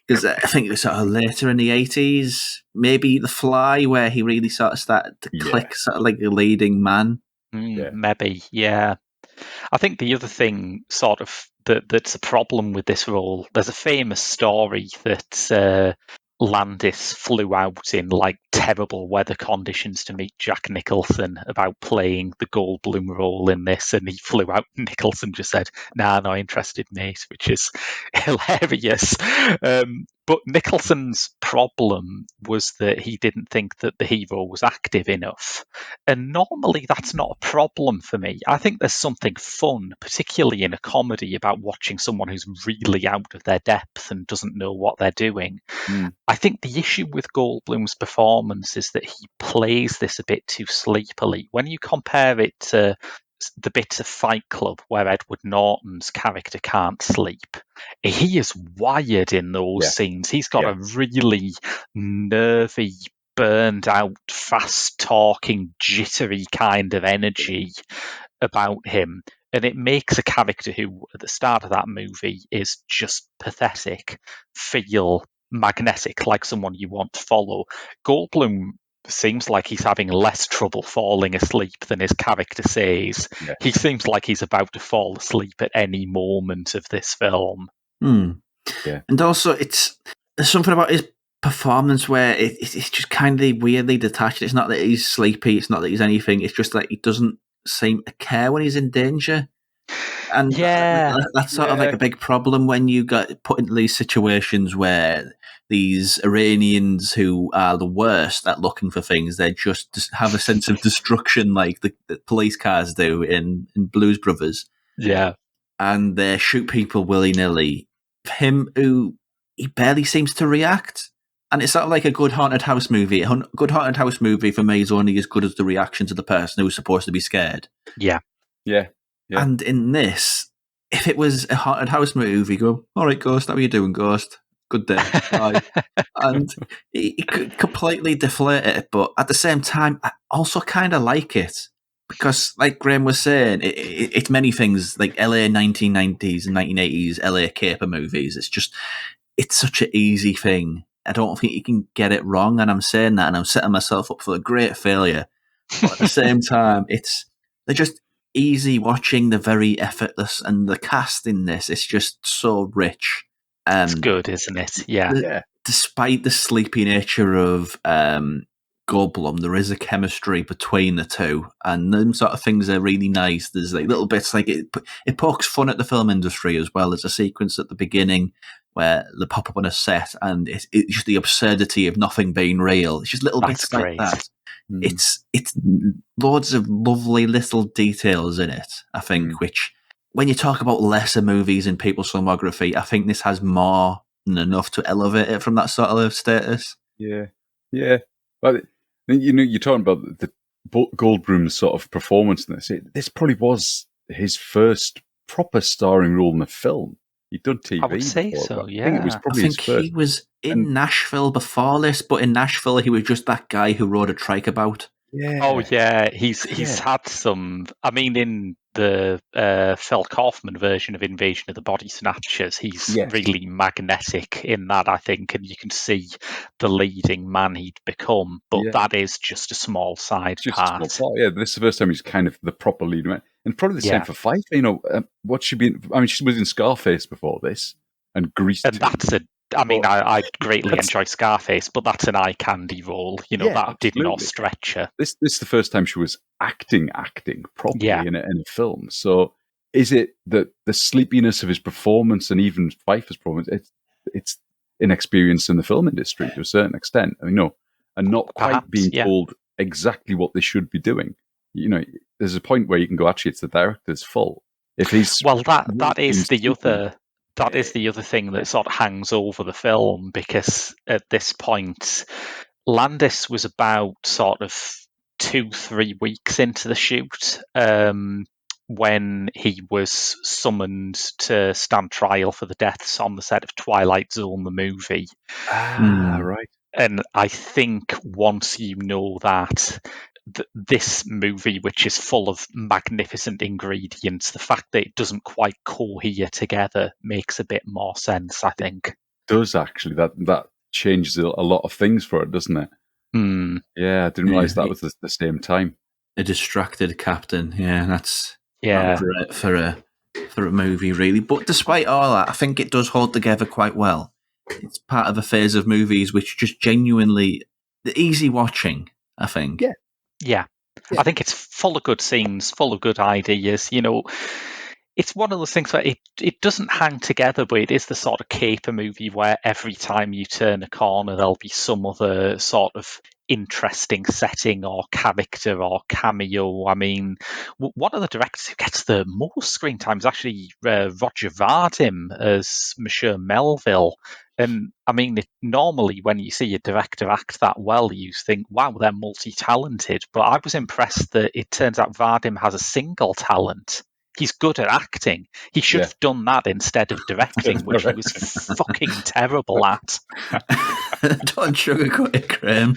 Because I think it was sort of later in the 80s, maybe The Fly, where he really sort of started to click sort of like a leading man. Maybe, yeah. I think the other thing sort of that's a problem with this role, there's a famous story that Landis flew out in like terrible weather conditions to meet Jack Nicholson about playing the Goldblum role in this, and he flew out and Nicholson just said, "Nah, not interested, mate," which is hilarious. But Nicholson's problem was that he didn't think that the hero was active enough. And normally that's not a problem for me. I think there's something fun, particularly in a comedy, about watching someone who's really out of their depth and doesn't know what they're doing. I think the issue with Goldblum's performance is that he plays this a bit too sleepily. When you compare it to the bits of Fight Club where Edward Norton's character can't sleep, he is wired in those scenes. He's got a really nervy, burned out, fast talking, jittery kind of energy about him. And it makes a character who, at the start of that movie, is just pathetic, feel magnetic, like someone you want to follow. Goldblum seems like he's having less trouble falling asleep than his character says. Yeah. He seems like he's about to fall asleep at any moment of this film. Yeah. And also, there's something about his performance where it's just kind of weirdly detached. It's not that he's sleepy, it's not that he's anything, it's just like he doesn't seem to care when he's in danger. And Yeah. that's sort of like a big problem when you get put into these situations where these Iranians who are the worst at looking for things, they just have a sense of destruction like the police cars do in Blues Brothers. Yeah. And they shoot people willy-nilly. Him, who he barely seems to react. And it's sort of like a good haunted house movie. A good haunted house movie for me is only as good as the reaction to the person who's supposed to be scared. Yeah. Yeah. And in this, if it was a haunted house movie, you go, all right, Ghost, how are you doing, Ghost? Good day. Bye. And he could completely deflate it, but at the same time, I also kind of like it. Because, like Graham was saying, it's many things, like LA 1990s and 1980s LA caper movies. It's such an easy thing. I don't think you can get it wrong, and I'm saying that, and I'm setting myself up for a great failure. But at the same time, they're just easy watching, they're very effortless, and the cast in this is just so rich. It's good, isn't it? Yeah. Despite the sleepy nature of Goldblum, there is a chemistry between the two, and them sort of things are really nice. There's like little bits like it pokes fun at the film industry as well. There's a sequence at the beginning where they pop up on a set, and it's just the absurdity of nothing being real. It's just little bits like that. It's loads of lovely little details in it, I think, which when you talk about lesser movies in people's filmography, I think this has more than enough to elevate it from that sort of status. Yeah. But you're talking about the Goldblum's sort of performance in this. This probably was his first proper starring role in a film. He'd done TV. I would say before, so, yeah. I think it was probably his first. He was in Nashville before this, but in Nashville he was just that guy who rode a trike about. Yeah. Oh yeah, he's had some. I mean, in the Phil Kaufman version of Invasion of the Body Snatchers, he's really magnetic in that, I think, and you can see the leading man he'd become. But that is just a small side part. A small part. Yeah, this is the first time he's kind of the proper lead man, and probably the same for Pfeiffer. You know, what she been? I mean, she was in Scarface before this, and Grease. And that's a. I mean, I greatly enjoy Scarface, but that's an eye candy role. You know, that did not stretch her. This is the first time she was acting properly in a film. So is it that the sleepiness of his performance and even Pfeiffer's performance, it's inexperience in the film industry to a certain extent. I mean, no, and not quite being told exactly what they should be doing. You know, there's a point where you can go, actually, it's the director's fault. If he's that is the other. That is the other thing that sort of hangs over the film, because at this point, Landis was about sort of 2-3 weeks into the shoot when he was summoned to stand trial for the deaths on the set of Twilight Zone, the movie. Right. And I think once you know that, this movie, which is full of magnificent ingredients, the fact that it doesn't quite cohere together makes a bit more sense, I think. It does, actually. That changes a lot of things for it, doesn't it? Yeah, I didn't realise that was the same time. A distracted captain, that's for a movie, really. But despite all that, I think it does hold together quite well. It's part of a phase of movies which just genuinely easy watching, I think. Yeah. I think it's full of good scenes, full of good ideas. You know, it's one of those things where it doesn't hang together, but it is the sort of caper movie where every time you turn a corner, there'll be some other sort of interesting setting or character or cameo. I mean, one of the directors who gets the most screen time is actually Roger Vadim as Monsieur Melville. And I mean, normally when you see a director act that well, you think, wow, they're multi-talented. But I was impressed that it turns out Vadim has a single talent. He's good at acting. He should have done that instead of directing, which he was fucking terrible at. Don't sugarcoat it, Graham.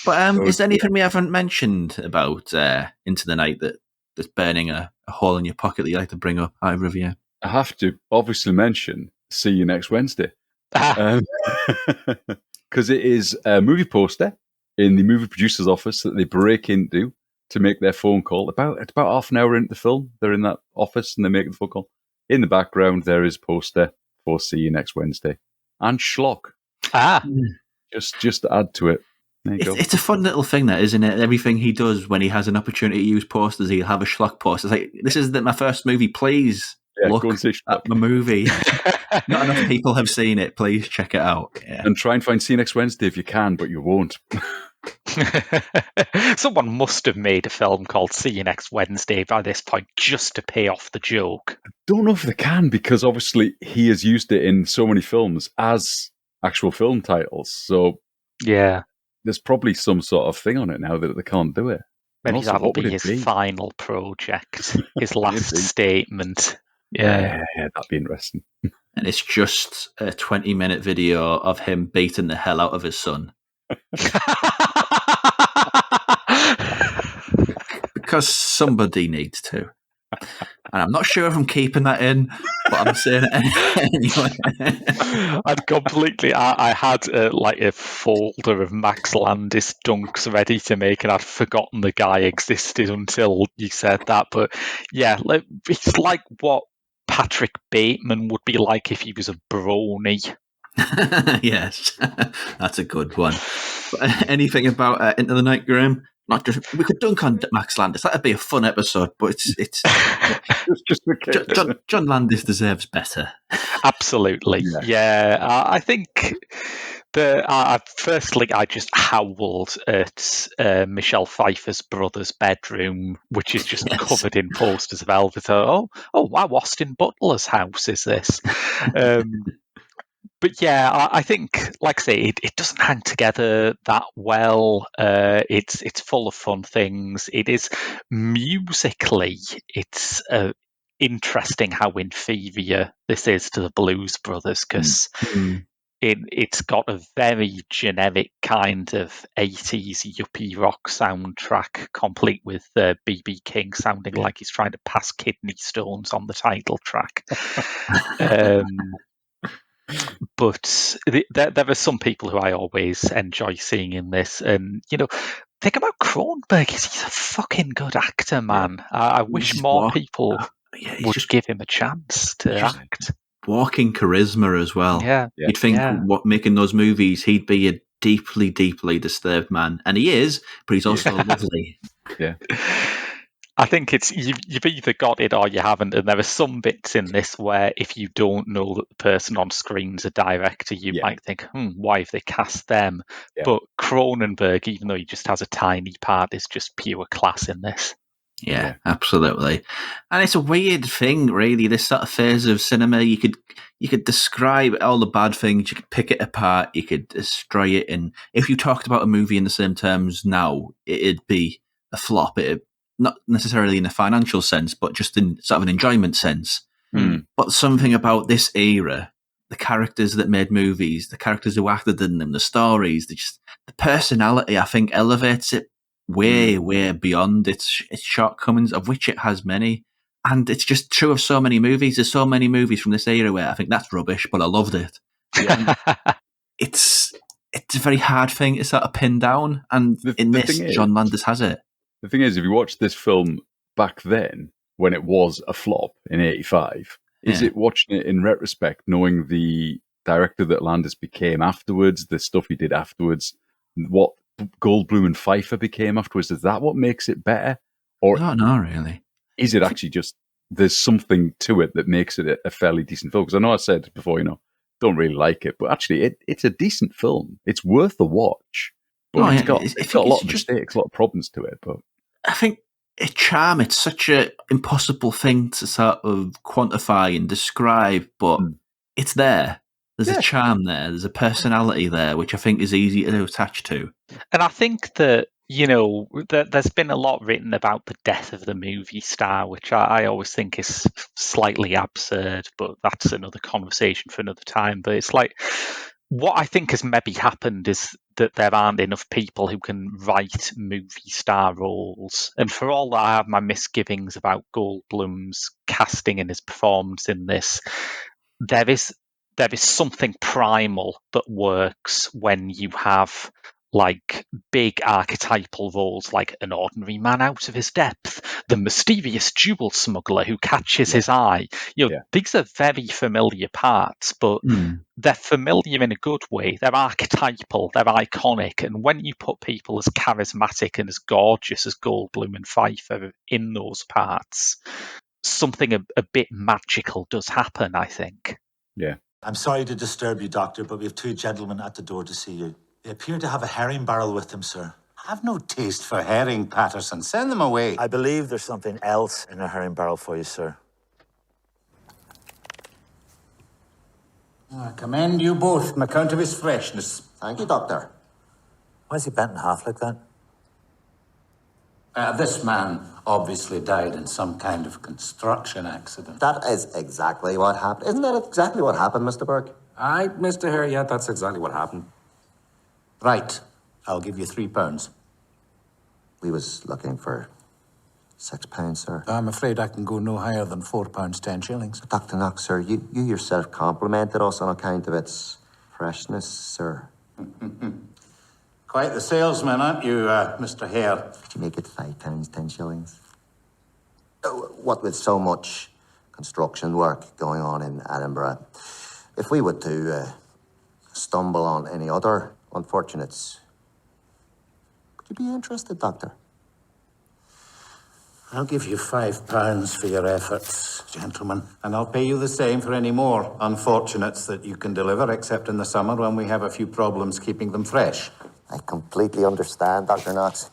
But is there anything we haven't mentioned about Into the Night that's burning a hole in your pocket that you like to bring up, either of you? I have to obviously mention See You Next Wednesday. Because it is a movie poster in the movie producer's office that they break into to make their phone call. It's about half an hour into the film. They're in that office and they make the phone call. In the background, there is a poster for See You Next Wednesday. And Schlock. Just to add to it. There you go. It's a fun little thing, that isn't it? Everything he does when he has an opportunity to use posters, he'll have a schlock poster. It's like, this is my first movie. Please look go and see at my movie. Not enough people have seen it. Please check it out. Yeah. And try and find See You Next Wednesday if you can, but you won't. Someone must have made a film called See You Next Wednesday by this point just to pay off the joke. Don't know if they can, because obviously he has used it in so many films as actual film titles. So yeah, there's probably some sort of thing on it now that they can't do it. Maybe Also, that'll what would be it his final project, his last Maybe. statement. Yeah, that'd be interesting. And it's just a 20-minute video of him beating the hell out of his son. Because somebody needs to. And I'm not sure if I'm keeping that in, but I'm saying it anyway. I'd completely. I had a folder of Max Landis dunks ready to make, and I'd forgotten the guy existed until you said that. But yeah, it's like what Patrick Bateman would be like if he was a brony. Yes, that's a good one. But anything about Into the Night, Graham? Not just, we could dunk on Max Landis. That'd be a fun episode, but it's John Landis deserves better. Absolutely, yeah. I think firstly, I just howled at Michelle Pfeiffer's brother's bedroom, which is just covered in posters of Elvis. Oh, wow, Austin Butler's house is this? But yeah, I think, like I say, it doesn't hang together that well. It's full of fun things. It is musically, it's interesting how inferior this is to the Blues Brothers, because it's got a very generic kind of 80s yuppie rock soundtrack, complete with B.B. King sounding like he's trying to pass kidney stones on the title track. But there are some people who I always enjoy seeing in this. And, think about Cronenberg. He's a fucking good actor, man. I wish more people would give him a chance to act. Walking charisma as well. Yeah. You'd think making those movies, he'd be a deeply, deeply disturbed man. And he is, but he's also lovely. Yeah. I think it's you've either got it or you haven't, and there are some bits in this where if you don't know that the person on screen's a director, you might think, why have they cast them? Yeah. But Cronenberg, even though he just has a tiny part, is just pure class in this. Yeah, absolutely. And it's a weird thing, really, this sort of phase of cinema. You could describe all the bad things, you could pick it apart, you could destroy it, and if you talked about a movie in the same terms now, it'd be a flop. It'd not necessarily in a financial sense, but just in sort of an enjoyment sense. But something about this era, the characters that made movies, the characters who acted in them, the stories, the personality, I think elevates it way, way beyond its shortcomings, of which it has many. And it's just true of so many movies. There's so many movies from this era where I think that's rubbish, but I loved it. Yeah. It's a very hard thing to sort of pin down. And John Landis has it. The thing is, if you watch this film back then, when it was a flop in 85, is it watching it in retrospect, knowing the director that Landis became afterwards, the stuff he did afterwards, what Goldblum and Pfieffer became afterwards, is that what makes it better? Or I don't know, really. Is it actually just, there's something to it that makes it a fairly decent film? Because I know I said before, don't really like it, but actually it's a decent film. It's worth a watch. But it's got a lot of mistakes, a lot of problems to it, but I think it's charm. It's such an impossible thing to sort of quantify and describe, but it's there. There's a charm there. There's a personality there, which I think is easy to attach to. And I think that, there's been a lot written about the death of the movie star, which I always think is slightly absurd, but that's another conversation for another time. But it's like, what I think has maybe happened is that there aren't enough people who can write movie star roles. And for all that I have my misgivings about Goldblum's casting and his performance in this, there is something primal that works when you have like big archetypal roles like an ordinary man out of his depth, the mysterious jewel smuggler who catches his eye. These are very familiar parts, but they're familiar in a good way. They're archetypal, they're iconic, and when you put people as charismatic and as gorgeous as Goldblum and Pfieffer in those parts, something a bit magical does happen, I think. Yeah. I'm sorry to disturb you, Doctor, but we have 2 gentlemen at the door to see you. They appear to have a herring barrel with them, sir. I've no taste for herring, Patterson. Send them away. I believe there's something else in a herring barrel for you, sir. I commend you both on account of his freshness. Thank you, Doctor. Why is he bent in half like that? This man obviously died in some kind of construction accident. That is exactly what happened. Isn't that exactly what happened, Mr. Burke? Aye, Mr. Hare, yeah, that's exactly what happened. Right. I'll give you £3. We was looking for £6, sir. I'm afraid I can go no higher than £4, 10 shillings. Dr. Knox, sir, you yourself complimented us on account of its freshness, sir. Quite the salesman, aren't you, Mr. Hare? Could you make it £5, 10 shillings? What with so much construction work going on in Edinburgh, if we were to stumble on any other unfortunates, could you be interested, Doctor? I'll give you £5 for your efforts, gentlemen, and I'll pay you the same for any more unfortunates that you can deliver, except in the summer when we have a few problems keeping them fresh. I completely understand, Dr. Knox.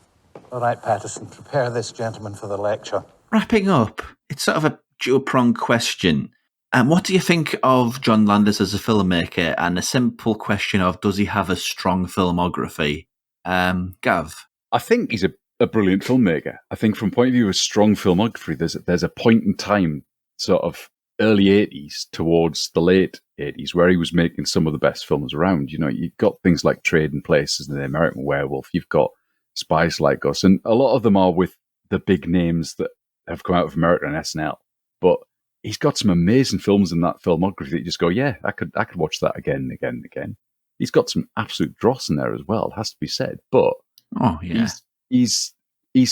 All right, Patterson, prepare this gentleman for the lecture. Wrapping up, it's sort of a dual-pronged question. What do you think of John Landis as a filmmaker? And a simple question of, does he have a strong filmography? Gav? I think he's a brilliant filmmaker. I think from point of view of strong filmography, there's a point in time, sort of early 80s towards the late 80s, where he was making some of the best films around. You've got things like Trading Places and The American Werewolf. You've got Spies Like Us, and a lot of them are with the big names that have come out of America and SNL. But he's got some amazing films in that filmography that you just go, yeah, I could watch that again and again and again. He's got some absolute dross in there as well, it has to be said. But he's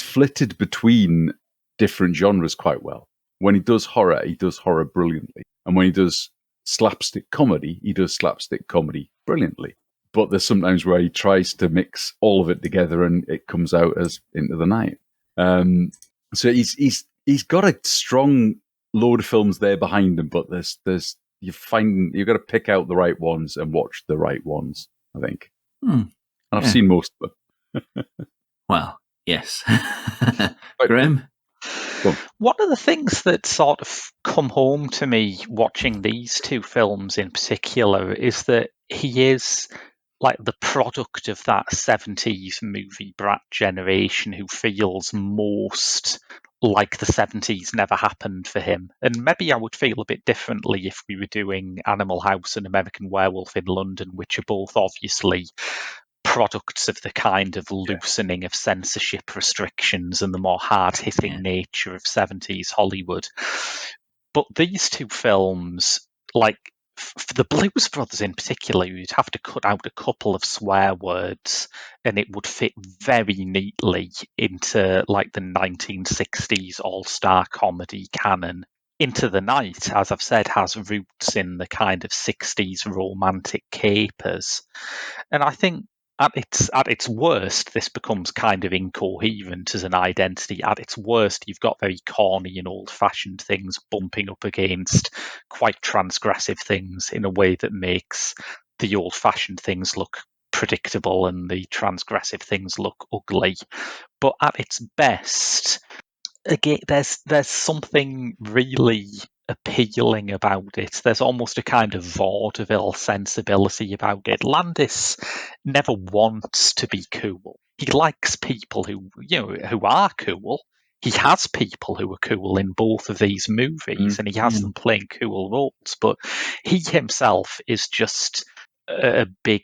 flitted between different genres quite well. When he does horror brilliantly. And when he does slapstick comedy, he does slapstick comedy brilliantly. But there's sometimes where he tries to mix all of it together and it comes out as Into the Night. So he's got a strong load of films there behind him, but you've got to pick out the right ones and watch the right ones, I think. And I've seen most of them. Well, yes. Graham? One of the things that sort of come home to me watching these 2 films in particular is that he is like the product of that 70s movie brat generation who feels most like the 70s never happened for him. And maybe I would feel a bit differently if we were doing Animal House and American Werewolf in London, which are both obviously products of the kind of loosening of censorship restrictions and the more hard-hitting nature of 70s Hollywood. But these 2 films, like for the Blues Brothers in particular, you'd have to cut out a couple of swear words and it would fit very neatly into like the 1960s all-star comedy canon. Into the Night, as I've said, has roots in the kind of 60s romantic capers. And I think at its worst, this becomes kind of incoherent as an identity. At its worst, you've got very corny and old-fashioned things bumping up against quite transgressive things in a way that makes the old-fashioned things look predictable and the transgressive things look ugly. But at its best, again, there's something really appealing about it. There's almost a kind of vaudeville sensibility about it. Landis never wants to be cool. He likes people who are cool. He has people who are cool in both of these movies, and he has them playing cool roles. But he himself is just a big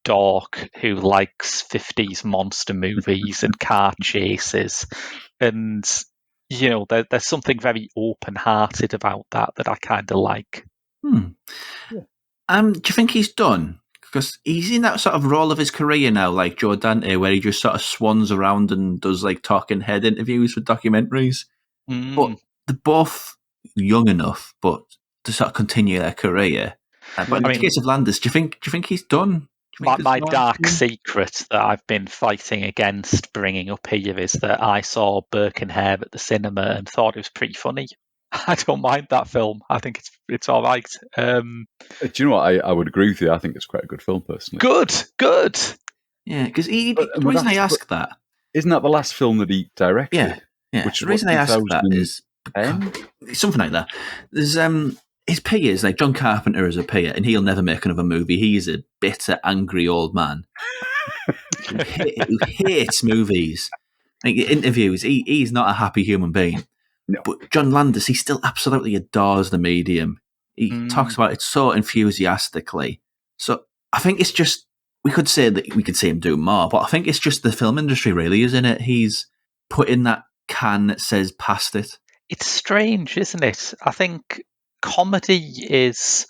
dork who likes 50s monster movies and car chases. And there's something very open-hearted about that I kind of like. Do you think he's done? because he's in that sort of role of his career now, like Joe Dante, where he just sort of swans around and does like talking head interviews for documentaries. But they're both young enough, but to sort of continue their career. But in the case of Landis, do you think he's done? My dark secret that I've been fighting against bringing up here is that I saw Burke and Hare at the cinema and thought it was pretty funny. I don't mind that film. I think it's all right. Do you know what? I would agree with you. I think it's quite a good film, personally. Good. Yeah, because the reason I ask that... Isn't that the last film that he directed? Yeah. Which the reason I ask that is... something like that. There's... his peers, like John Carpenter is a peer, and he'll never make another movie. He's a bitter, angry old man who hates movies. Like interviews, he's not a happy human being. No. But John Landis, he still absolutely adores the medium. He talks about it so enthusiastically. So I think it's just, we could say that we could see him do more, but I think it's just the film industry, really, isn't it? He's put in that can that says past it. It's strange, isn't it? I think comedy is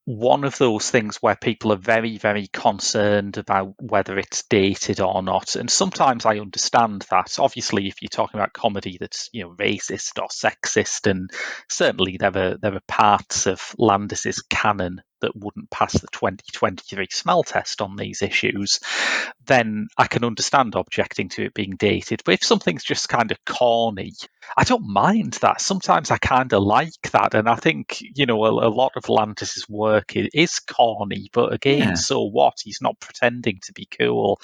one of those things where people are very, very concerned about whether it's dated or not. And sometimes I understand that. Obviously, if you're talking about comedy that's, racist or sexist, and certainly there are parts of Landis's canon that wouldn't pass the 2023 smell test on these issues, then I can understand objecting to it being dated. But if something's just kind of corny, I don't mind that. Sometimes I kind of like that. And I think, a lot of Landis's work is corny, but again, so what? He's not pretending to be cool.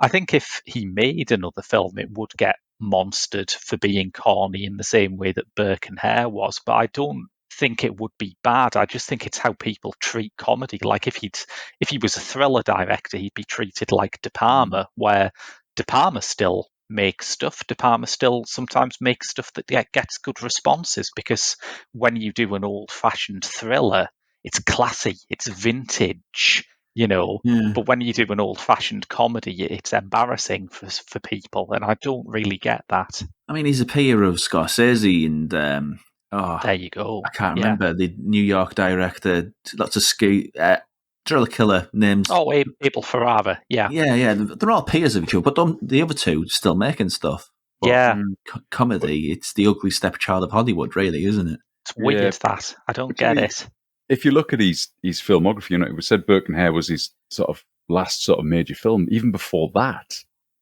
I think if he made another film, it would get monstered for being corny in the same way that Burke and Hare was. But I don't think it would be bad. I just think it's how people treat comedy. Like if he was a thriller director, he'd be treated like De Palma, where De Palma still makes stuff. De Palma still sometimes makes stuff that gets good responses, because when you do an old-fashioned thriller, it's classy, it's vintage, but when you do an old-fashioned comedy, it's embarrassing for people, and I don't really get that. I mean, he's a peer of Scorsese and there you go. I can't remember the New York director. Lots of driller killer names. Oh, Abel Ferrara. Yeah. They're all peers of each other, but the other two still making stuff. But comedy, it's the ugly stepchild of Hollywood, really, isn't it? It's weird that I don't get it. If you look at his filmography, it was said Burke and Hare was his sort of last sort of major film. Even before that,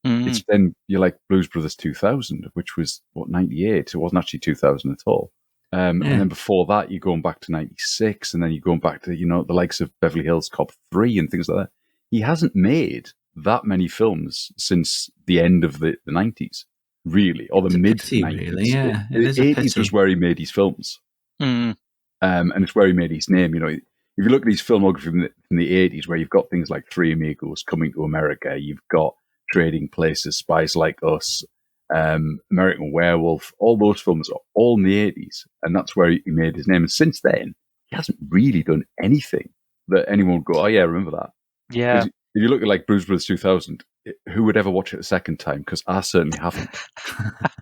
it's then you're like Blues Brothers 2000, which was 98. It wasn't actually 2000 at all. And then before that, you're going back to 96, and then you're going back to, the likes of Beverly Hills Cop 3 and things like that. He hasn't made that many films since the end of the 90s, really, or the mid-90s. Really, yeah. The 80s was where he made his films. And it's where he made his name. If you look at his filmography from the 80s, where you've got things like Three Amigos, Coming to America, you've got Trading Places, Spies Like Us, American Werewolf, all those films are all in the 80s, and that's where he made his name. And since then, he hasn't really done anything that anyone would go, oh yeah, remember that. Yeah. If you look at like Blues Brothers 2000, who would ever watch it a second time? Because I certainly haven't.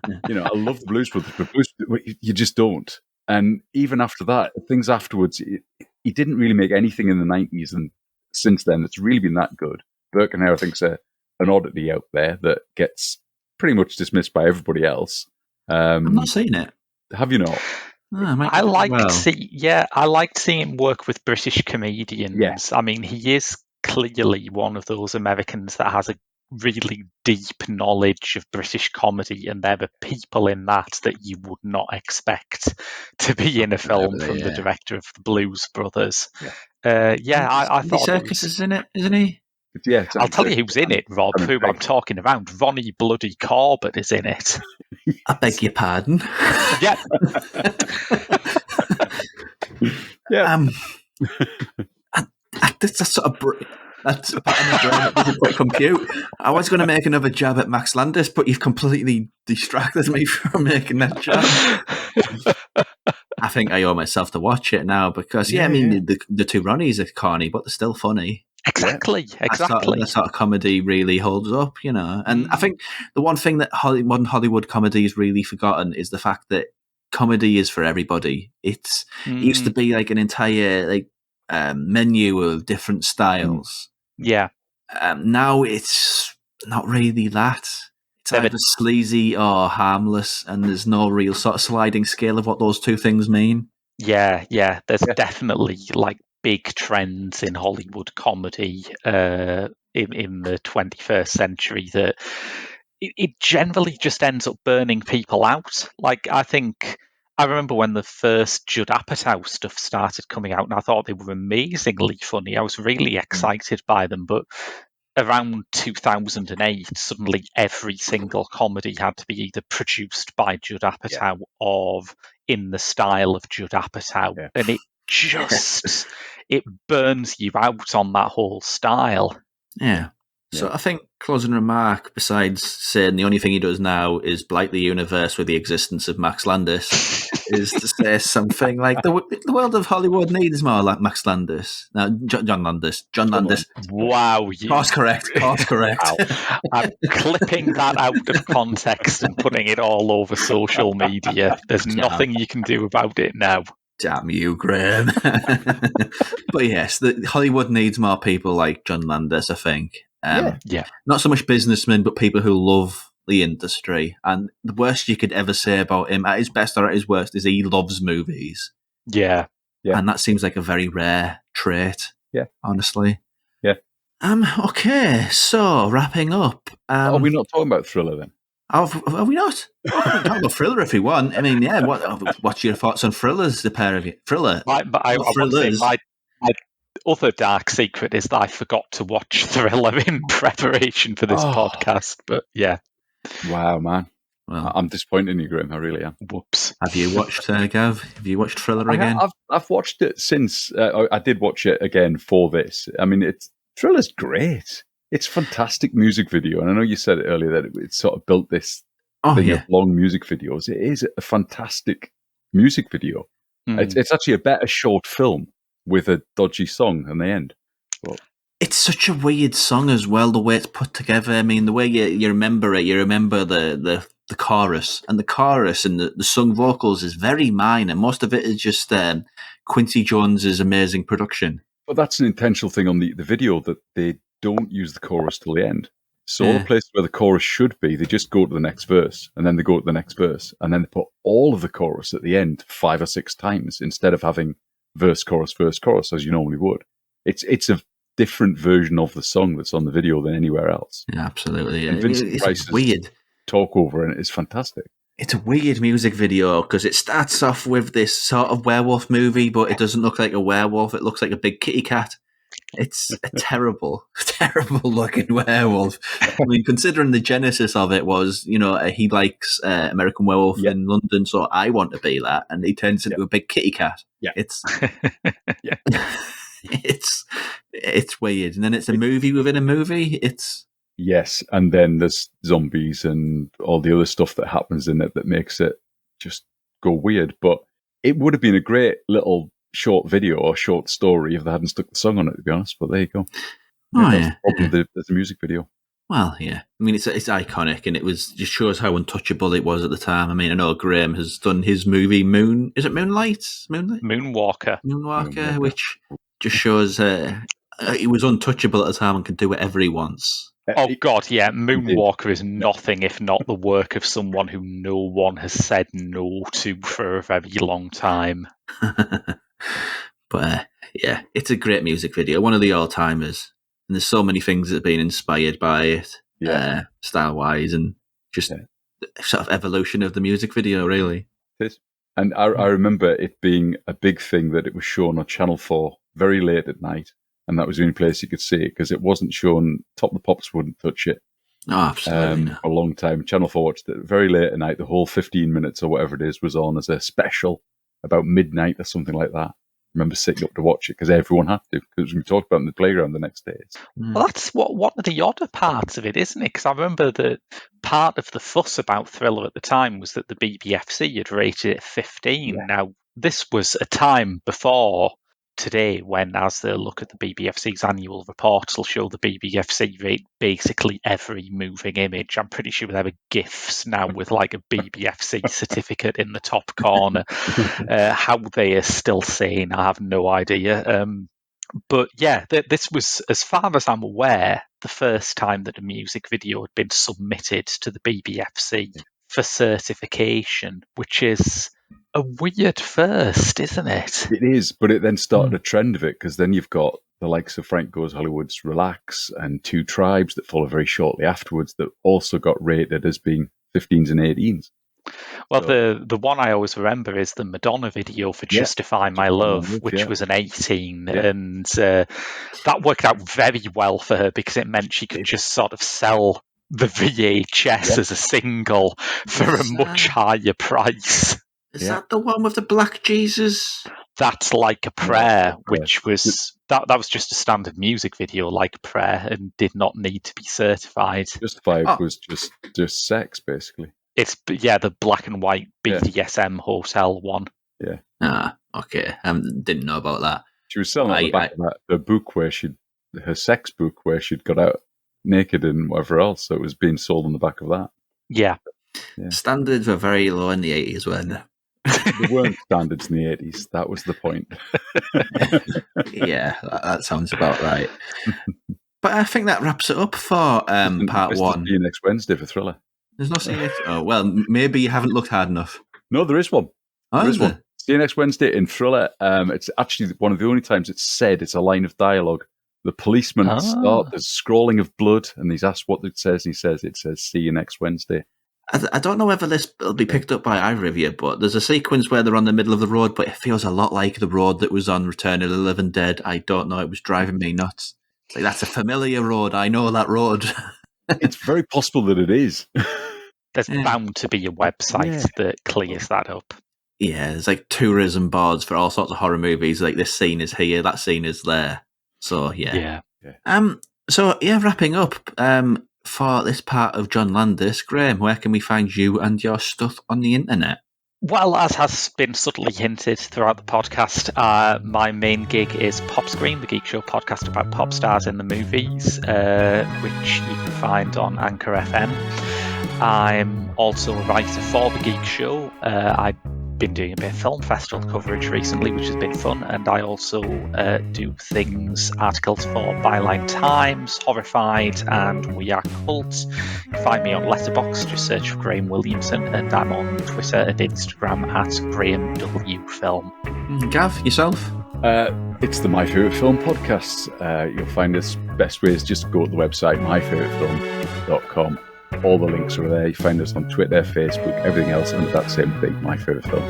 I love the Blues Brothers, but you just don't. And even after that, things afterwards, he didn't really make anything in the 90s, and since then, it's really been that good. Burke and Hare, I think, is an oddity out there that gets pretty much dismissed by everybody else. I'm not seeing it. Have you not? I liked seeing him work with British comedians. Yes. I mean, he is clearly one of those Americans that has a really deep knowledge of British comedy, and there are people in that you would not expect to be in a film from the director of the Blues Brothers. I thought Serkis is in it, isn't he? Yeah, I'll tell you who's in it, Rob, who I'm talking about. Ronnie Bloody Corbett is in it. I beg your pardon. Yeah. That's a sort of... That's a part of my brain that doesn't quite compute. I was going to make another jab at Max Landis, but you've completely distracted me from making that jab. I think I owe myself to watch it now because, the two Ronnies are corny, but they're still funny. Exactly. That sort of comedy really holds up, And I think the one thing that modern Hollywood comedy has really forgotten is the fact that comedy is for everybody. It used to be like an entire menu of different styles. Yeah. Now it's not really that. It's either sleazy or harmless, and there's no real sort of sliding scale of what those two things mean. Yeah. There's definitely like big trends in Hollywood comedy in the 21st century that it generally just ends up burning people out. Like, I remember when the first Judd Apatow stuff started coming out, and I thought they were amazingly funny. I was really excited by them, but around 2008, suddenly every single comedy had to be either produced by Judd Apatow or in the style of Judd Apatow, and it just it burns you out on that whole style. Yeah. So I think closing remark, besides saying the only thing he does now is blight the universe with the existence of Max Landis, is to say something like the world of Hollywood needs more like Max Landis. Now, John Landis. Wow, Course correct. I'm clipping that out of context and putting it all over social media. There's nothing you can do about it now. Damn you, Graham. But yes, Hollywood needs more people like John Landis, I think. Not so much businessmen, but people who love the industry. And the worst you could ever say about him, at his best or at his worst, is he loves movies. Yeah. And that seems like a very rare trait. Yeah. Honestly. Yeah. Okay, so wrapping up. Are we not talking about Thriller then? Are we not? We can talk about Thriller if we want. I mean, yeah. What's your thoughts on Thrillers? The pair of you, Thriller. I want to say my other dark secret is that I forgot to watch Thriller in preparation for this podcast. But yeah. Wow, man. Well, I'm disappointed in you, Graham. I really am. Whoops. Have you watched Gav? Have you watched Thriller again? I've watched it since. I did watch it again for this. I mean, Thriller's great. It's a fantastic music video, and I know you said it earlier that it sort of built this thing of long music videos. It is a fantastic music video. It's actually a better short film with a dodgy song in the end. But it's such a weird song as well, the way it's put together. I mean, the way you remember it, you remember the chorus, and the chorus and the sung vocals is very minor. Most of it is just Quincy Jones's amazing production. But that's an intentional thing on the video, that they don't use the chorus till the end. So all the places where the chorus should be, they just go to the next verse, and then they go to the next verse, and then they put all of the chorus at the end 5 or 6 times instead of having verse, chorus, as you normally would. It's a different version of the song that's on the video than anywhere else. Yeah, absolutely. And Vincent Price's weird talk over it is fantastic. It's a weird music video because it starts off with this sort of werewolf movie, but it doesn't look like a werewolf. It looks like a big kitty cat. It's a terrible looking werewolf. I mean, considering the genesis of it was, he likes American Werewolf in London, so I want to be that, and he turns into a big kitty cat. Yeah, it's it's weird, and then it's a movie within a movie. Yes, and then there's zombies and all the other stuff that happens in it that makes it just go weird. But it would have been a great little short video or short story if they hadn't stuck the song on it, to be honest. But there you go. There's a music video. Well, yeah. I mean, it's iconic, and it just shows how untouchable it was at the time. I mean, I know Graham has done his movie Is it Moonlight? Moonwalker, which just shows he was untouchable at the time and could do whatever he wants. Oh, God, yeah. Moonwalker is nothing if not the work of someone who no one has said no to for a very long time. But, yeah, it's a great music video, one of the all-timers. And there's so many things that have been inspired by it, style-wise, and just sort of evolution of the music video, really. It is. And I remember it being a big thing that it was shown on Channel 4 very late at night. And that was the only place you could see it, because it wasn't shown. Top of the Pops wouldn't touch it. Oh, absolutely. For a long time. Channel 4 watched it very late at night. The whole 15 minutes or whatever it is was on as a special about midnight or something like that. I remember sitting up to watch it because everyone had to, because we talked about it in the playground the next day. Well, that's one of the odder parts of it, isn't it? Because I remember that part of the fuss about Thriller at the time was that the BBFC had rated it 15. Yeah. Now, this was a time before today when, as they look at the BBFC's annual reports, will show the BBFC rate basically every moving image. I'm pretty sure there are GIFs now with like a BBFC certificate in the top corner. How they are still sane, I have no idea. But yeah, this was, as far as I'm aware, the first time that a music video had been submitted to the BBFC for certification, which is a weird first, isn't it? It is, but it then started a trend of it, because then you've got the likes of Frank Goes Hollywood's Relax and Two Tribes that follow very shortly afterwards that also got rated as being 15s and 18s. Well, the one I always remember is the Madonna video for Justify My Love, which was an 18, and that worked out very well for her because it meant she could just sort of sell the VHS as a single for a much higher price. Is that the one with the black Jesus? That's Like a Prayer, which was that was just a standard music video, Like a Prayer, and did not need to be certified. Justify was just sex, basically. It's the black and white BDSM hotel one. Yeah. Ah, okay. Didn't know about that. She was selling on the back of that, the book where her sex book where she'd got out naked and whatever else. So it was being sold on the back of that. Yeah. Standards were very low in the 80s, weren't they? There weren't standards in the 80s. That was the point. Yeah, that sounds about right. But I think that wraps it up for part one. See you next Wednesday for Thriller. There's no seeing it. Oh, well, maybe you haven't looked hard enough. No, there is one. There is one. See you next Wednesday in Thriller. It's actually one of the only times it's said. It's a line of dialogue. The policeman at the start, there's scrawling of blood, and he's asked what it says, and it says, see you next Wednesday. I don't know whether this will be picked up by either of you, but there's a sequence where they're on the middle of the road, but it feels a lot like the road that was on Return of the Living Dead. I don't know. It was driving me nuts. It's like, that's a familiar road. I know that road. It's very possible that it is. There's bound to be a website that clears that up. Yeah, there's like tourism boards for all sorts of horror movies. Like, this scene is here, that scene is there. So, yeah. Wrapping up, for this part of John Landis, Graham, where can we find you and your stuff on the internet? Well, as has been subtly hinted throughout the podcast, my main gig is Pop Screen, the Geek Show podcast about pop stars in the movies, which you can find on Anchor FM. I'm also a writer for the Geek Show. I've been doing a bit of film festival coverage recently, which has been fun, and I also do articles for Byline Times, Horrified, and We Are Cult. You can find me on Letterboxd, just search for Graham Williamson, and I'm on Twitter and Instagram at Graham W Film. Gav, yourself? It's the My Favourite Film podcast. You'll find us. Best way is just go to the website myfavoritefilm.com. All the links are there. You find us on Twitter, Facebook, everything else under that same thing, My Favourite Film.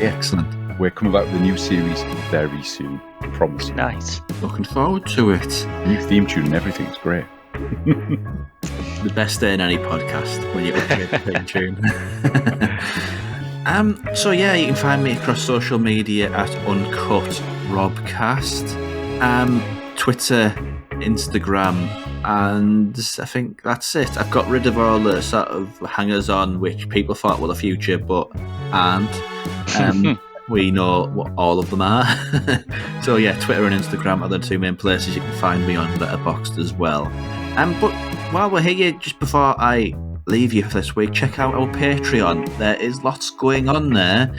Excellent. We're coming back with a new series very soon. I promise you. Nice. Looking forward to it. New theme tune and everything's great. The best day in any podcast when you upgrade the theme tune. So yeah, you can find me across social media at UncutRobcast, Twitter, Instagram, and I think that's it. I've got rid of all the sort of hangers-on which people thought were the future but aren't. We know what all of them are. So yeah, Twitter and Instagram are the two main places you can find me on, Letterboxd as well. But while we're here, just before I leave you for this week, check out our Patreon. There is lots going on there.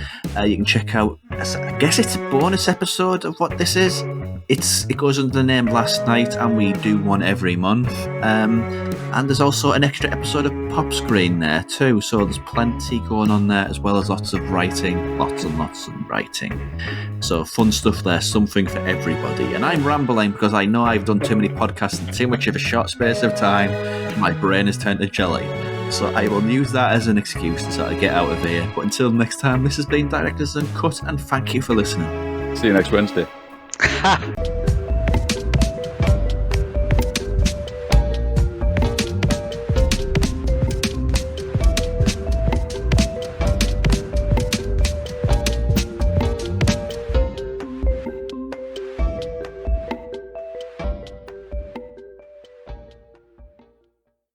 You can check out, I guess it's a bonus episode of what this is. It goes under the name Last Night, and we do one every month. And there's also an extra episode of Pop Screen there too, so there's plenty going on there, as well as lots of writing, lots and lots of writing. So fun stuff there, something for everybody. And I'm rambling because I know I've done too many podcasts in too much of a short space of time. My brain has turned to jelly. So I will use that as an excuse to sort of get out of here. But until next time, this has been Directors Uncut, and thank you for listening. See you next Wednesday. Ha!